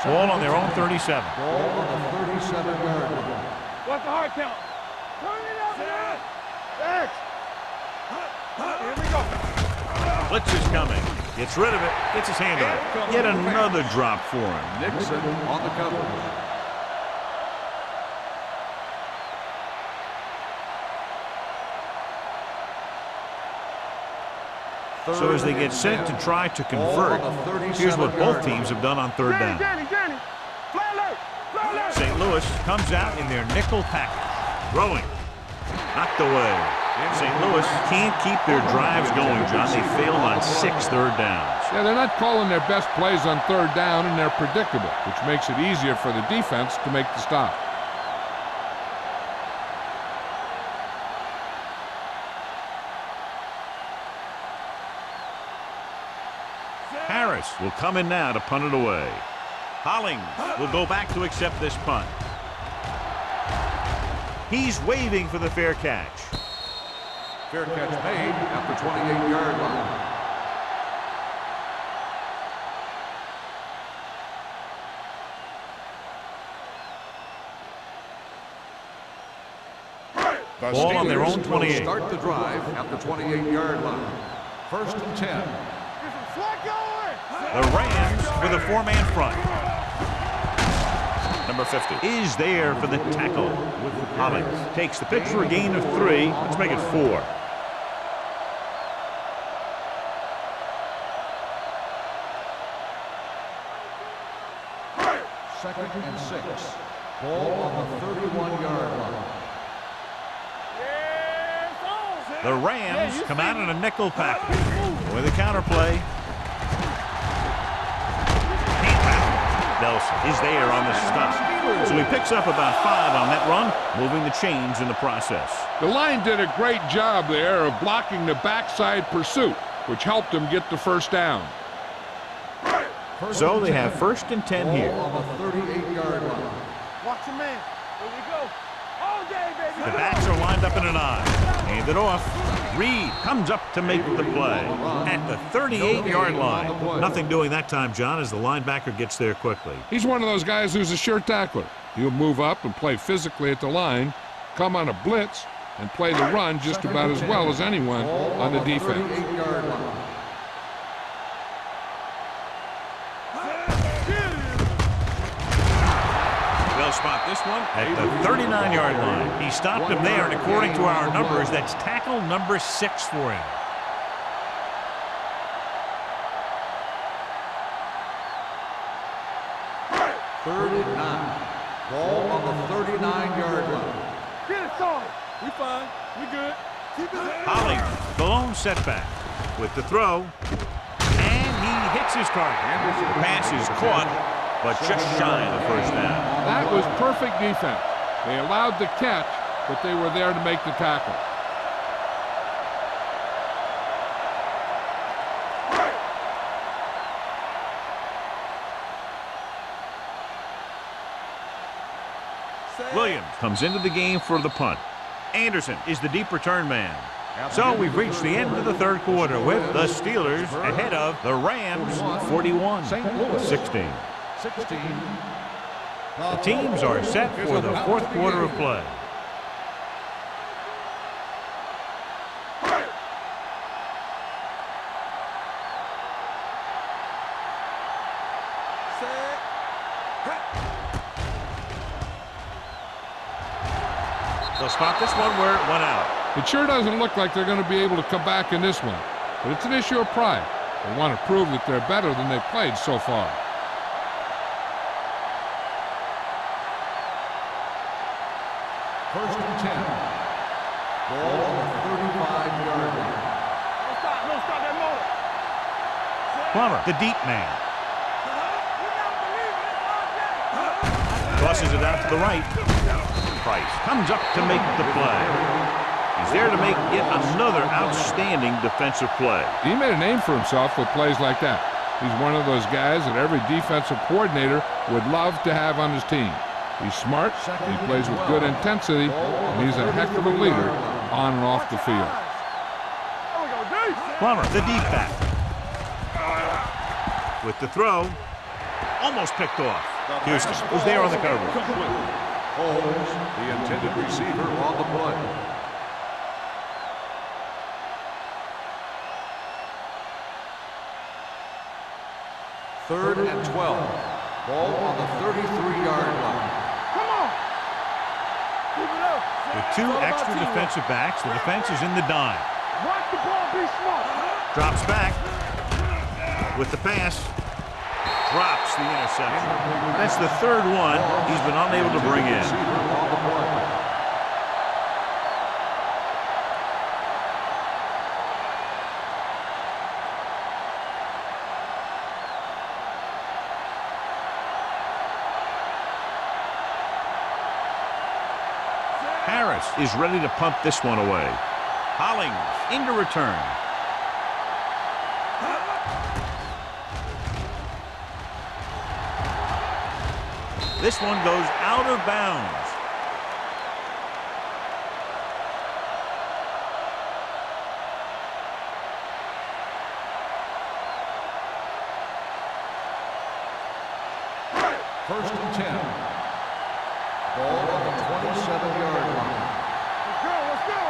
Ball on their own 37. Ball on the 37-yard line. What's the hard count? Turn it up, man. X. Here we go. Blitz is coming. Gets rid of it. Gets his hand on it. Yet another drop for him. Nixon on the cover. So as they get set to try to convert, here's what both teams have done on third down. Danny. Fly alert. Fly alert. St. Louis comes out in their nickel package. Throwing. Knocked away. St. Louis can't keep their drives going, John. They failed on 6 third downs. Yeah, they're not calling their best plays on third down, and they're predictable, which makes it easier for the defense to make the stop. Harris will come in now to punt it away. Hollings will go back to accept this punt. He's waving for the fair catch. Fair catch made at the 28-yard line. Ball on their own 28. Start the drive at the 28-yard line. First and 10. The Rams with a 4-man front. Number 50 is there for the tackle. Hollings takes the pitch for a gain of 3. Let's make it 4. Second and 6. Ball on the 31-yard line. The Rams come out in a nickel package with a counterplay. Nelson is there on the stop. So he picks up about 5 on that run, moving the chains in the process. The line did a great job there of blocking the backside pursuit, which helped them get the first down. So they have first and 10 here. On the 38-yard line. Watch your man. Here we go. All day, baby. The backs are lined up in an I. Hand it off. Reed comes up to make the play at the 38-yard line. Nothing doing that time, John, as the linebacker gets there quickly. He's one of those guys who's a sure tackler. He'll move up and play physically at the line, come on a blitz, and play the run just about as well as anyone on the defense. 38-yard line. They'll spot this one at the 39-yard line. He stopped him there, and according to our numbers, that's tackle number 6 for him. Third and 9. Ball on the 39-yard line. Get it, son. We fine. We good. Keep it there. Holly, the lone setback with the throw, and he hits his target. The pass is caught, but just shy of the first down. That was perfect defense. They allowed the catch, but they were there to make the tackle. Williams comes into the game for the punt. Anderson is the deep return man. So we've reached the end of the third quarter with the Steelers ahead of the Rams 41-16. The teams are set for the fourth quarter of play. They'll spot this one where it went out. It sure doesn't look like they're going to be able to come back in this one, but it's an issue of pride. They want to prove that they're better than they've played so far. First and 10. Ball on the 35-yard line. No stop that motor. Plummer, the deep man. Tosses it out to the right. Price comes up to make the play. He's there to make yet another outstanding defensive play. He made a name for himself with plays like that. He's one of those guys that every defensive coordinator would love to have on his team. He's smart, he plays with good intensity, and he's a heck of a leader on and off the field. Plummer, the deep back. With the throw, almost picked off. Houston was there on the coverage. Holmes, the intended receiver, on the play. Third and 12. Ball on the 33-yard line. Come on. Keep it up. With two extra defensive backs, the defense is in the dime. Watch the ball, be smart. Drops back with the pass. Drops the interception. That's the third one he's been unable to bring in. Harris is ready to punt this one away. Hollings into return. This one goes out of bounds. First and 10. Ball on the 27-yard line. Let's go.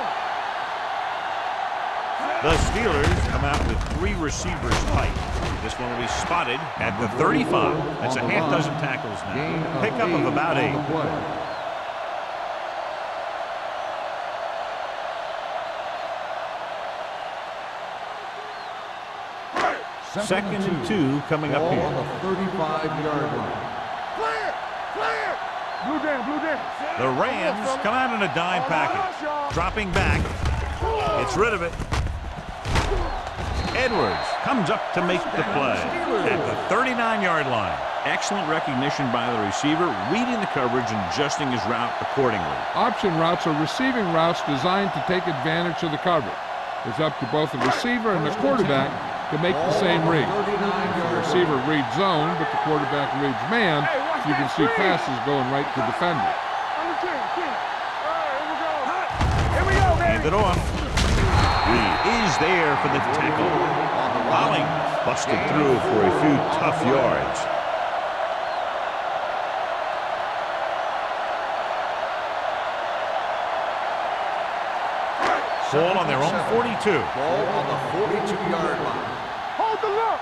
The Steelers come out with 3 receivers tight. This one will be spotted at the 35. That's a half dozen tackles now. Pickup of about 8. Second and 2 coming up Ball here. on the 35-yard line. Clear. Clear. Blue down. Blue down. The Rams come out in a dime package. Dropping back. Gets rid of it. Edwards comes up to make the play at the 39-yard line. Excellent recognition by the receiver, reading the coverage and adjusting his route accordingly. Option routes are receiving routes designed to take advantage of the coverage. It's up to both the receiver and the quarterback to make the same read. The receiver reads zone, but the quarterback reads man. You can see passes going right to defenders. Here we go, Hand baby. it off. He is there for the tackle. Hollings busted through for a few tough yards. Ball on their own 42. Ball on the 42-yard line. Hold the look.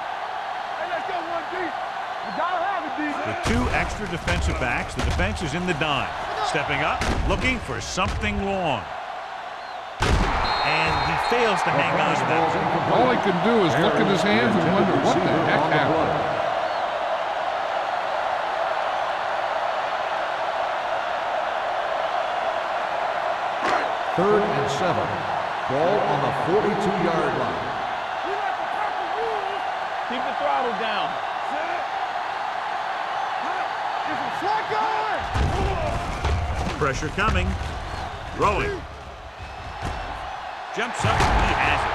Hey, let's go 1 deep. You gotta have it. With 2 extra defensive backs, the defense is in the dime. Stepping up, looking for something long. And he fails to hang on to that. All he can do is look at his hands and wonder what the heck happened. Third and 7. Ball on the 42-yard line. Keep the throttle down. Pressure coming. Rolling. Jumps up. He has it.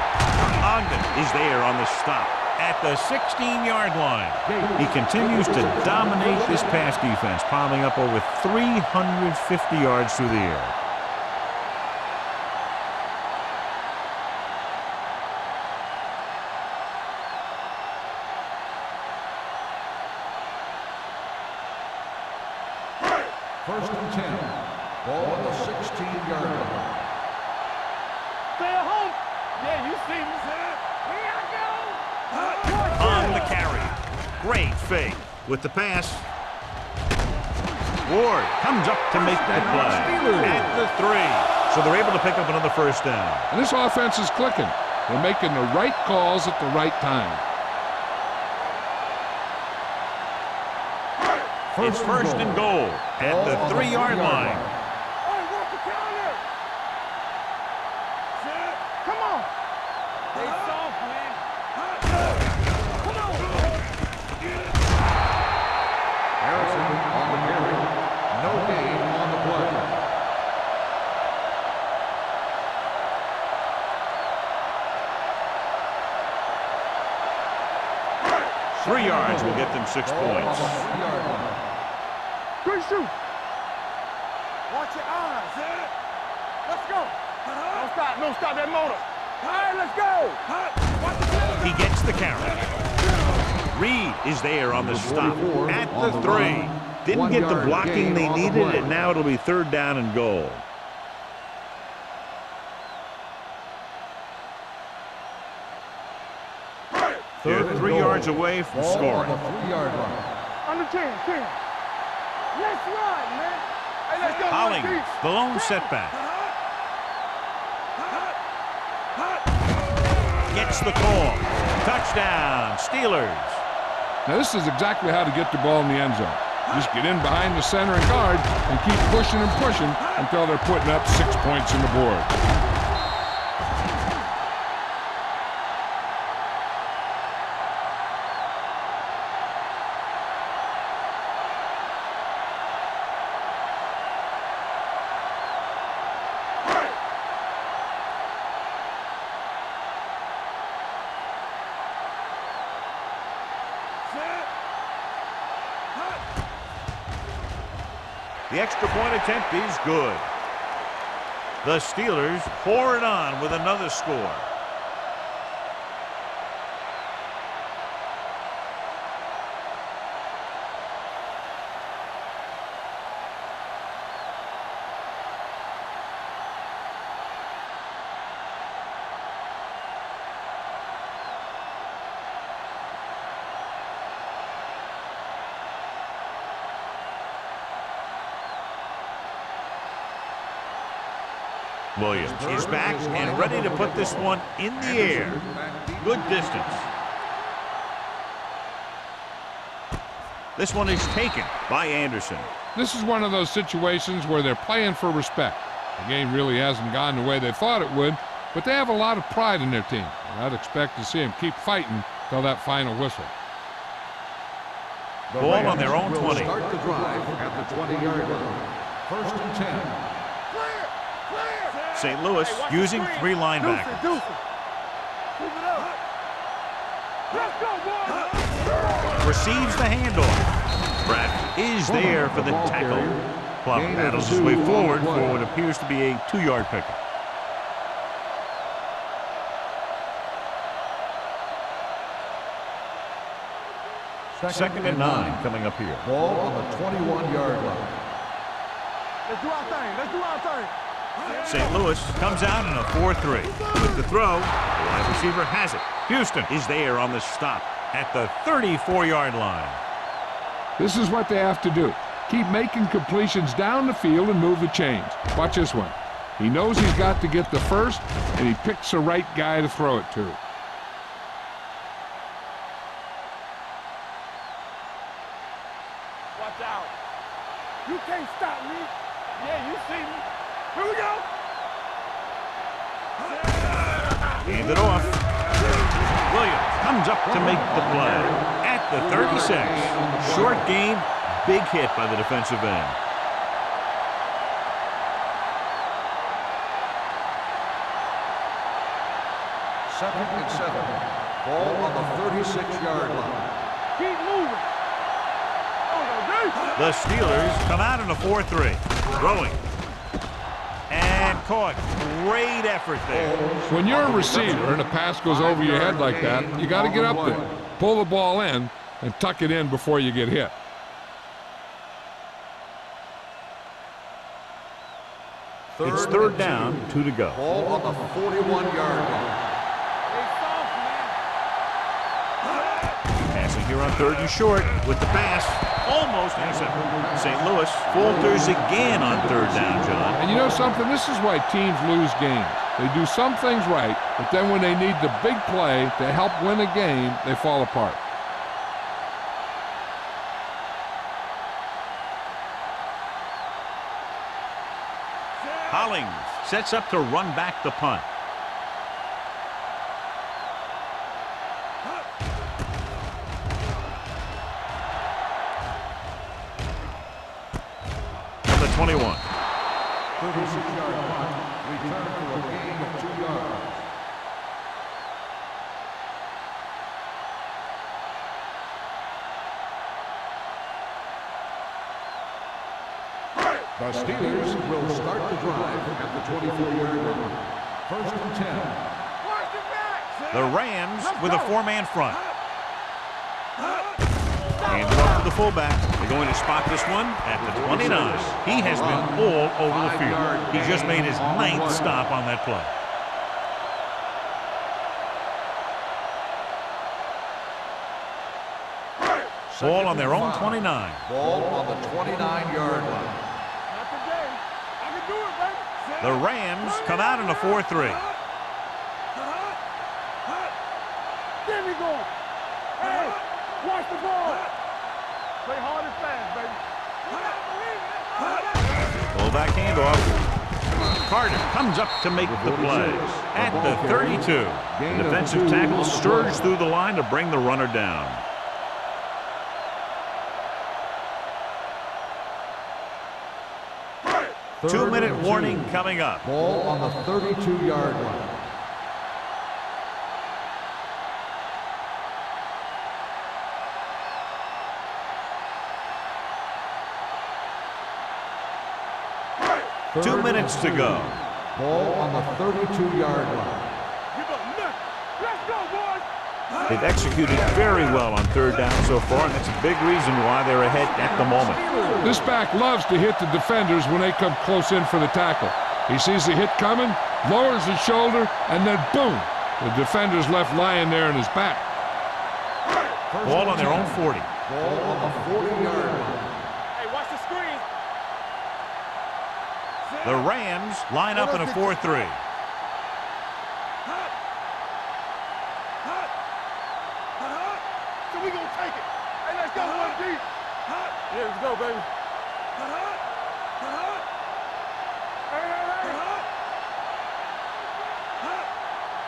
Ogden is there on the stop at the 16-yard line. He continues to dominate this pass defense, piling up over 350 yards through the air. First and 10. Ball on the 16-yard line. Stay at home. Yeah, you see me, sir. Here I go. On the carry. Great fake. With the pass. Ward comes up to make that play. At the 3. So they're able to pick up another first down. And this offense is clicking. They're making the right calls at the right time. It's first and goal at the 3-yard line. Hey, work the counter. Sir, come on. Stay soft, man. Come on. Harrison on the carry. No gain on the play. Three yards will get them 6 points. Good shoot. Watch your eyes, sir. Let's go. Don't stop that motor. All right, let's go. Watch the play. He gets the carry. Reed is there on the stop at the 3. Didn't get the blocking they needed, and now it'll be 3rd down and goal. They're 3 yards away from scoring. On the 3-yard line. Under 10. Let's run, man. Hey, let's go. Hollings, the lone setback. Gets the call. Touchdown, Steelers. Now this is exactly how to get the ball in the end zone. Just get in behind the center and guard and keep pushing and pushing until they're putting up 6 points on the board. The extra point attempt is good. The Steelers pour it on with another score. Williams is back and ready to put this one in the air. Good distance. This one is taken by Anderson. This is one of those situations where they're playing for respect. The game really hasn't gone the way they thought it would, but they have a lot of pride in their team. And I'd expect to see them keep fighting till that final whistle. Ball on their own 20. Start the drive at the 20-yard line. First and 10. St. Louis using 3 linebackers. Move it up. Let's go, boys. Receives the handoff. Brett is there for the tackle. Clough battles his way forward for what appears to be a 2-yard pickup. Second and 9 coming up here. Ball on the 21-yard line. Let's do our thing. Let's do our thing. St. Louis comes out in a 4-3. With the throw, the wide receiver has it. Houston is there on the stop at the 34-yard line. This is what they have to do. Keep making completions down the field and move the chains. Watch this one. He knows he's got to get the first, and he picks the right guy to throw it to. Watch out. You can't stop me. Yeah, you see me. Here we go. Hand it off. Williams comes up to make the play. At the 36. Short gain, big hit by the defensive end. Second and 7. Ball on the 36-yard line. Keep moving. The Steelers come out in a 4-3. Throwing. And caught. Great effort there. When you're a receiver and a pass goes over your head like that, you got to get up there, pull the ball in, and tuck it in before you get hit. It's third down, 2 to go. Ball on the 41-yard line. Passing here on 3rd and short with the pass. Almost intercepted. St. Louis falters again on 3rd down, John. And you know something? This is why teams lose games. They do some things right, but then when they need the big play to help win a game, they fall apart. Hollings sets up to run back the punt. From the 21. 36-yard punt. Return for a gain of 2 yards. The Steelers will start the drive at the 24-yard line. First and 10. The Rams with a 4-man front. Handed off to the fullback. They're going to spot this one at the 29. He has been all over the field. He just made his 9th stop on that play. Ball on their own 29. Ball on the 29-yard line. The Rams come out in a 4-3. There we go. Hey, watch the ball. Play hard and fast, baby. Fullback handoff. Carter comes up to make the play. At the 32. The defensive tackle surged through the line to bring the runner down. Two-minute warning coming up. Ball on the 32-yard line. Two minutes to go. Ball on the 32-yard line. Let's go, boys. They've executed very well on 3rd down so far, and that's a big reason why they're ahead at the moment. This back loves to hit the defenders when they come close in for the tackle. He sees the hit coming, lowers his shoulder, and then boom, the defender's left lying there in his back. Ball on their own 40. Ball on the 40-yard line. Hey, watch the screen. The Rams line up in a 4-3. So we gonna take it. Hey, let's go, one deep. Yeah, let's go, baby.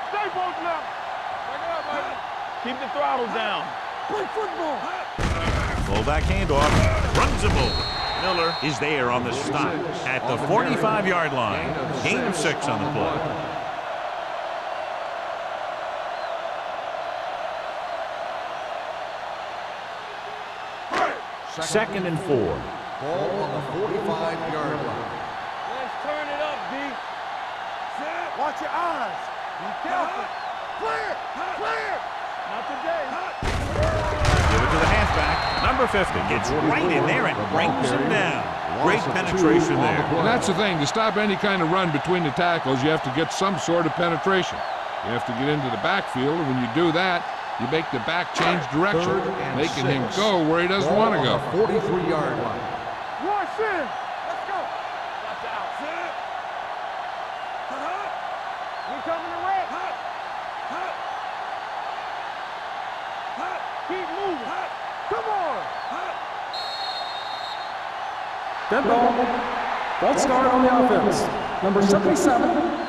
Stay both now. Back it up, baby. Keep the throttle down. Play football. Fullback handoff. Runs him over. Miller is there on the stop at the 45-yard line. Gain of 6 on the play. Second and 4. Ball on the 45-yard line. Let's turn it up, D. Watch your eyes. Be careful. Clear. Clear. Not today. Give it to the halfback. Number 50 gets right in there and brings him down. Great penetration there. And that's the thing. To stop any kind of run between the tackles, you have to get some sort of penetration. You have to get into the backfield, and when you do that, You make the back change direction, making him go where he doesn't want to go. 43-yard line. Rush in. Let's go. Watch out. We coming to win. Keep moving. Come on. Dead ball. False start on the offense. Number 77.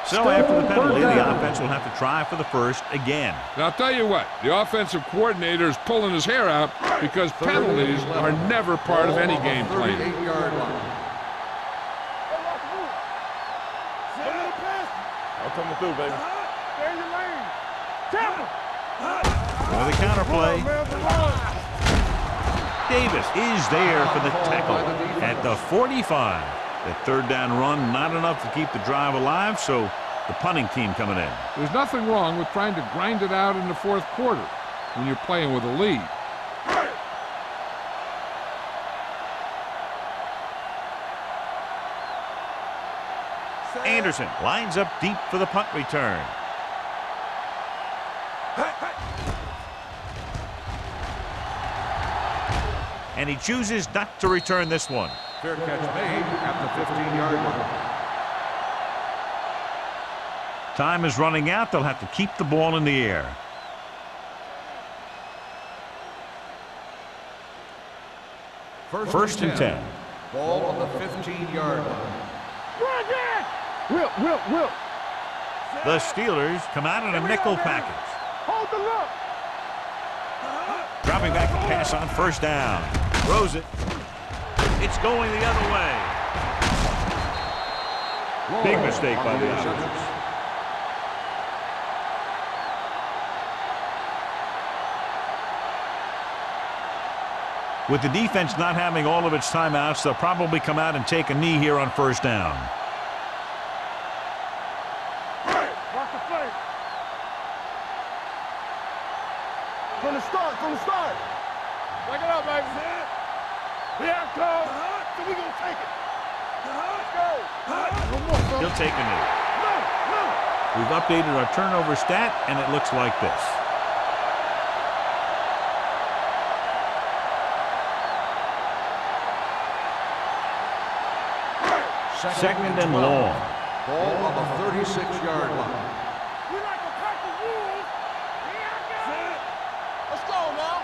So after the penalty, the offense will have to try for the first again. Now, I'll tell you what, the offensive coordinator is pulling his hair out because penalties are never part of any game plan. 38-yard line. I'm coming through, baby. Stay in your lane. Tap him. For the counterplay. Davis is there for the tackle at the 45. That third down run, not enough to keep the drive alive, so the punting team coming in. There's nothing wrong with trying to grind it out in the fourth quarter when you're playing with a lead. Anderson lines up deep for the punt return. And he chooses not to return this one. Fair catch made at the 15-yard line. Time is running out. They'll have to keep the ball in the air. First and 10. Ball on the 15-yard line. Whip. The Steelers come out in a nickel package. Hold the look. Dropping back the pass on first down. Throws it. It's going the other way. Big mistake by the offense. With the defense not having all of its timeouts, they'll probably come out and take a knee here on first down. Watch the play. From the start. Back it up, baby. Here it comes. So we gonna take it. Let's go. One more, son. He'll take a knee. No. We've updated our turnover stat, and it looks like this. Second and long. Ball on the 36-yard line. We like to cut the rules. Here I go. Let's go now.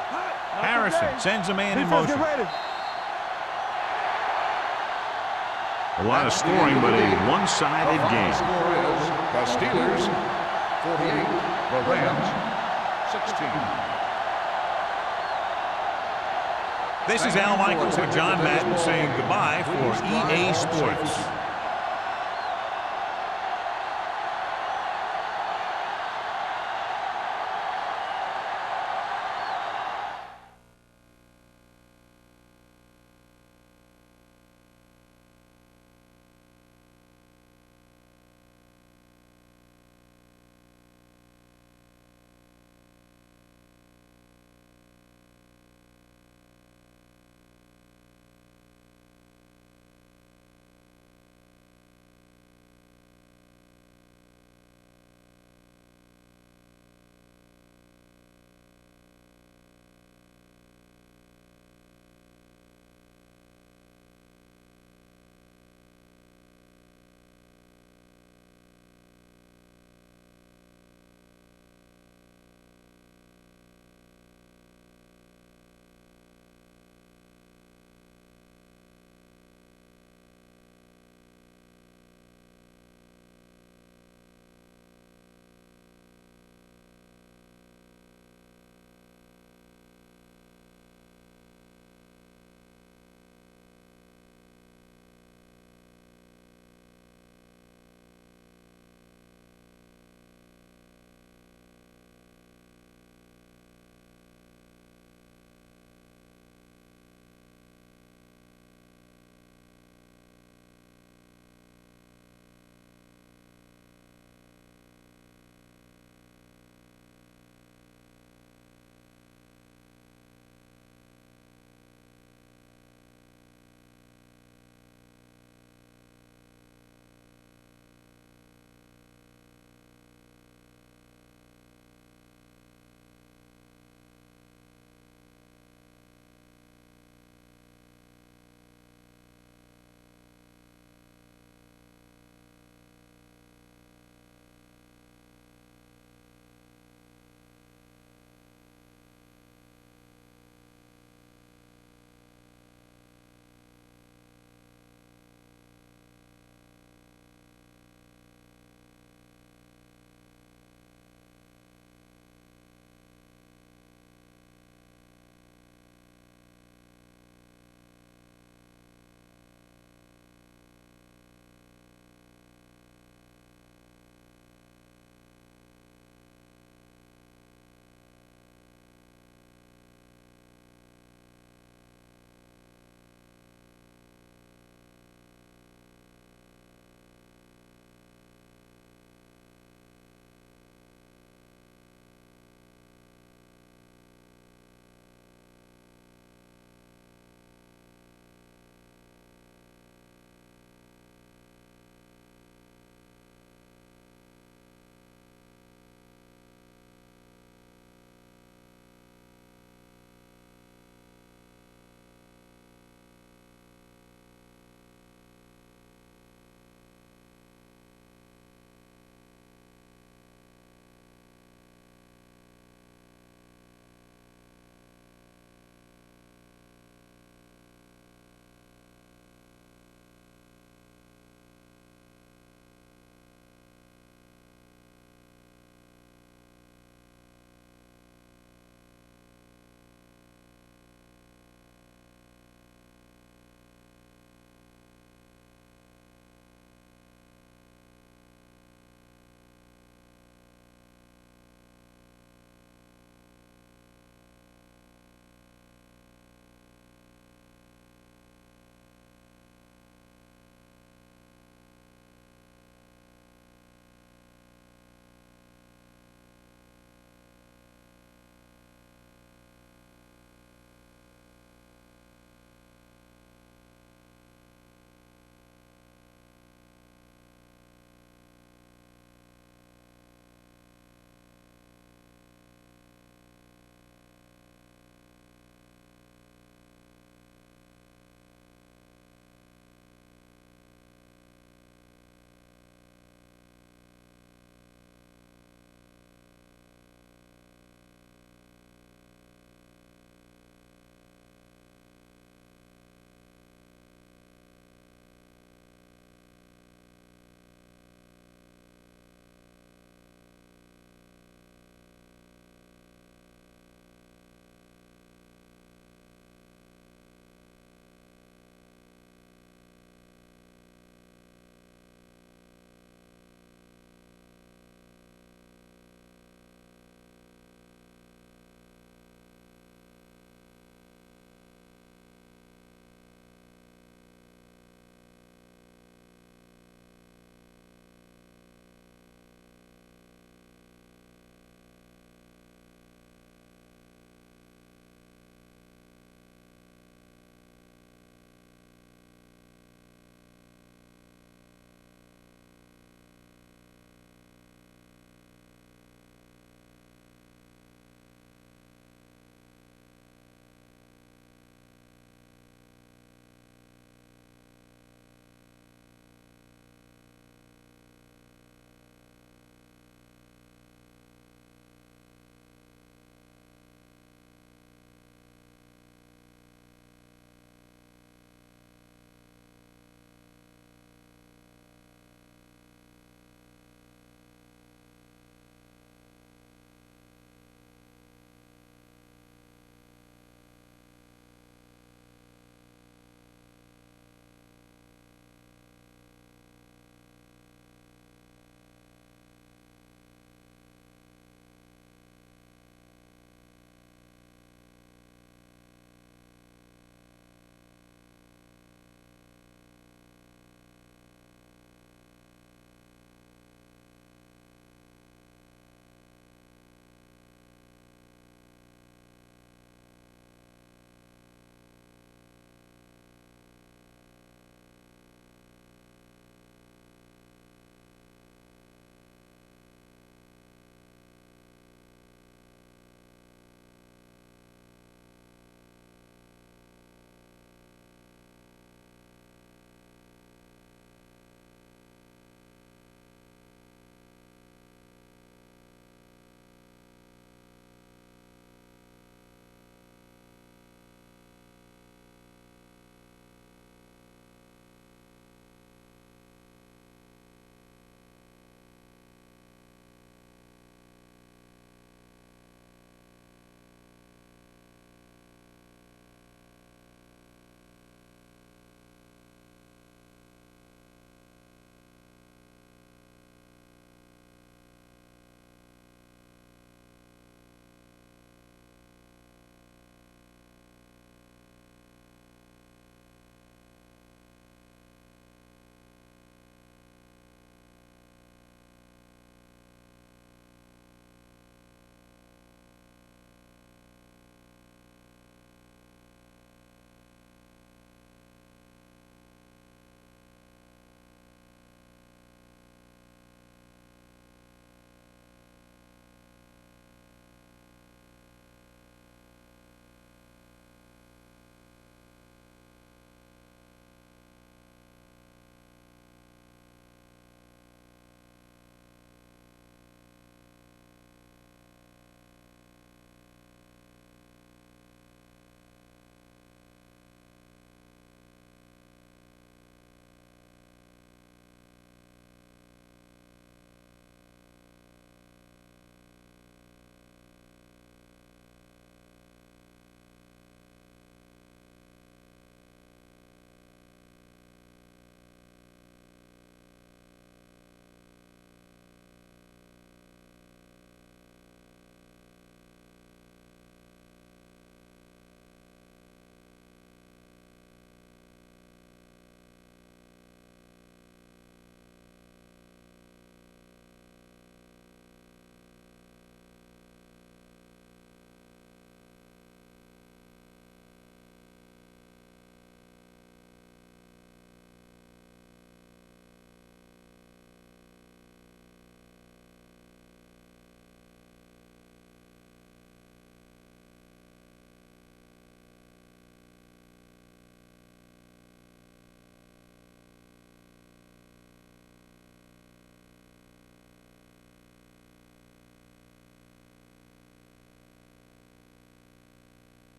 Harrison sends a man in Defense, motion. get ready. A lot of scoring, but a one-sided The final game. score is the Steelers 48, the Rams 16. This is Al Michaels with John Madden saying goodbye for EA Sports.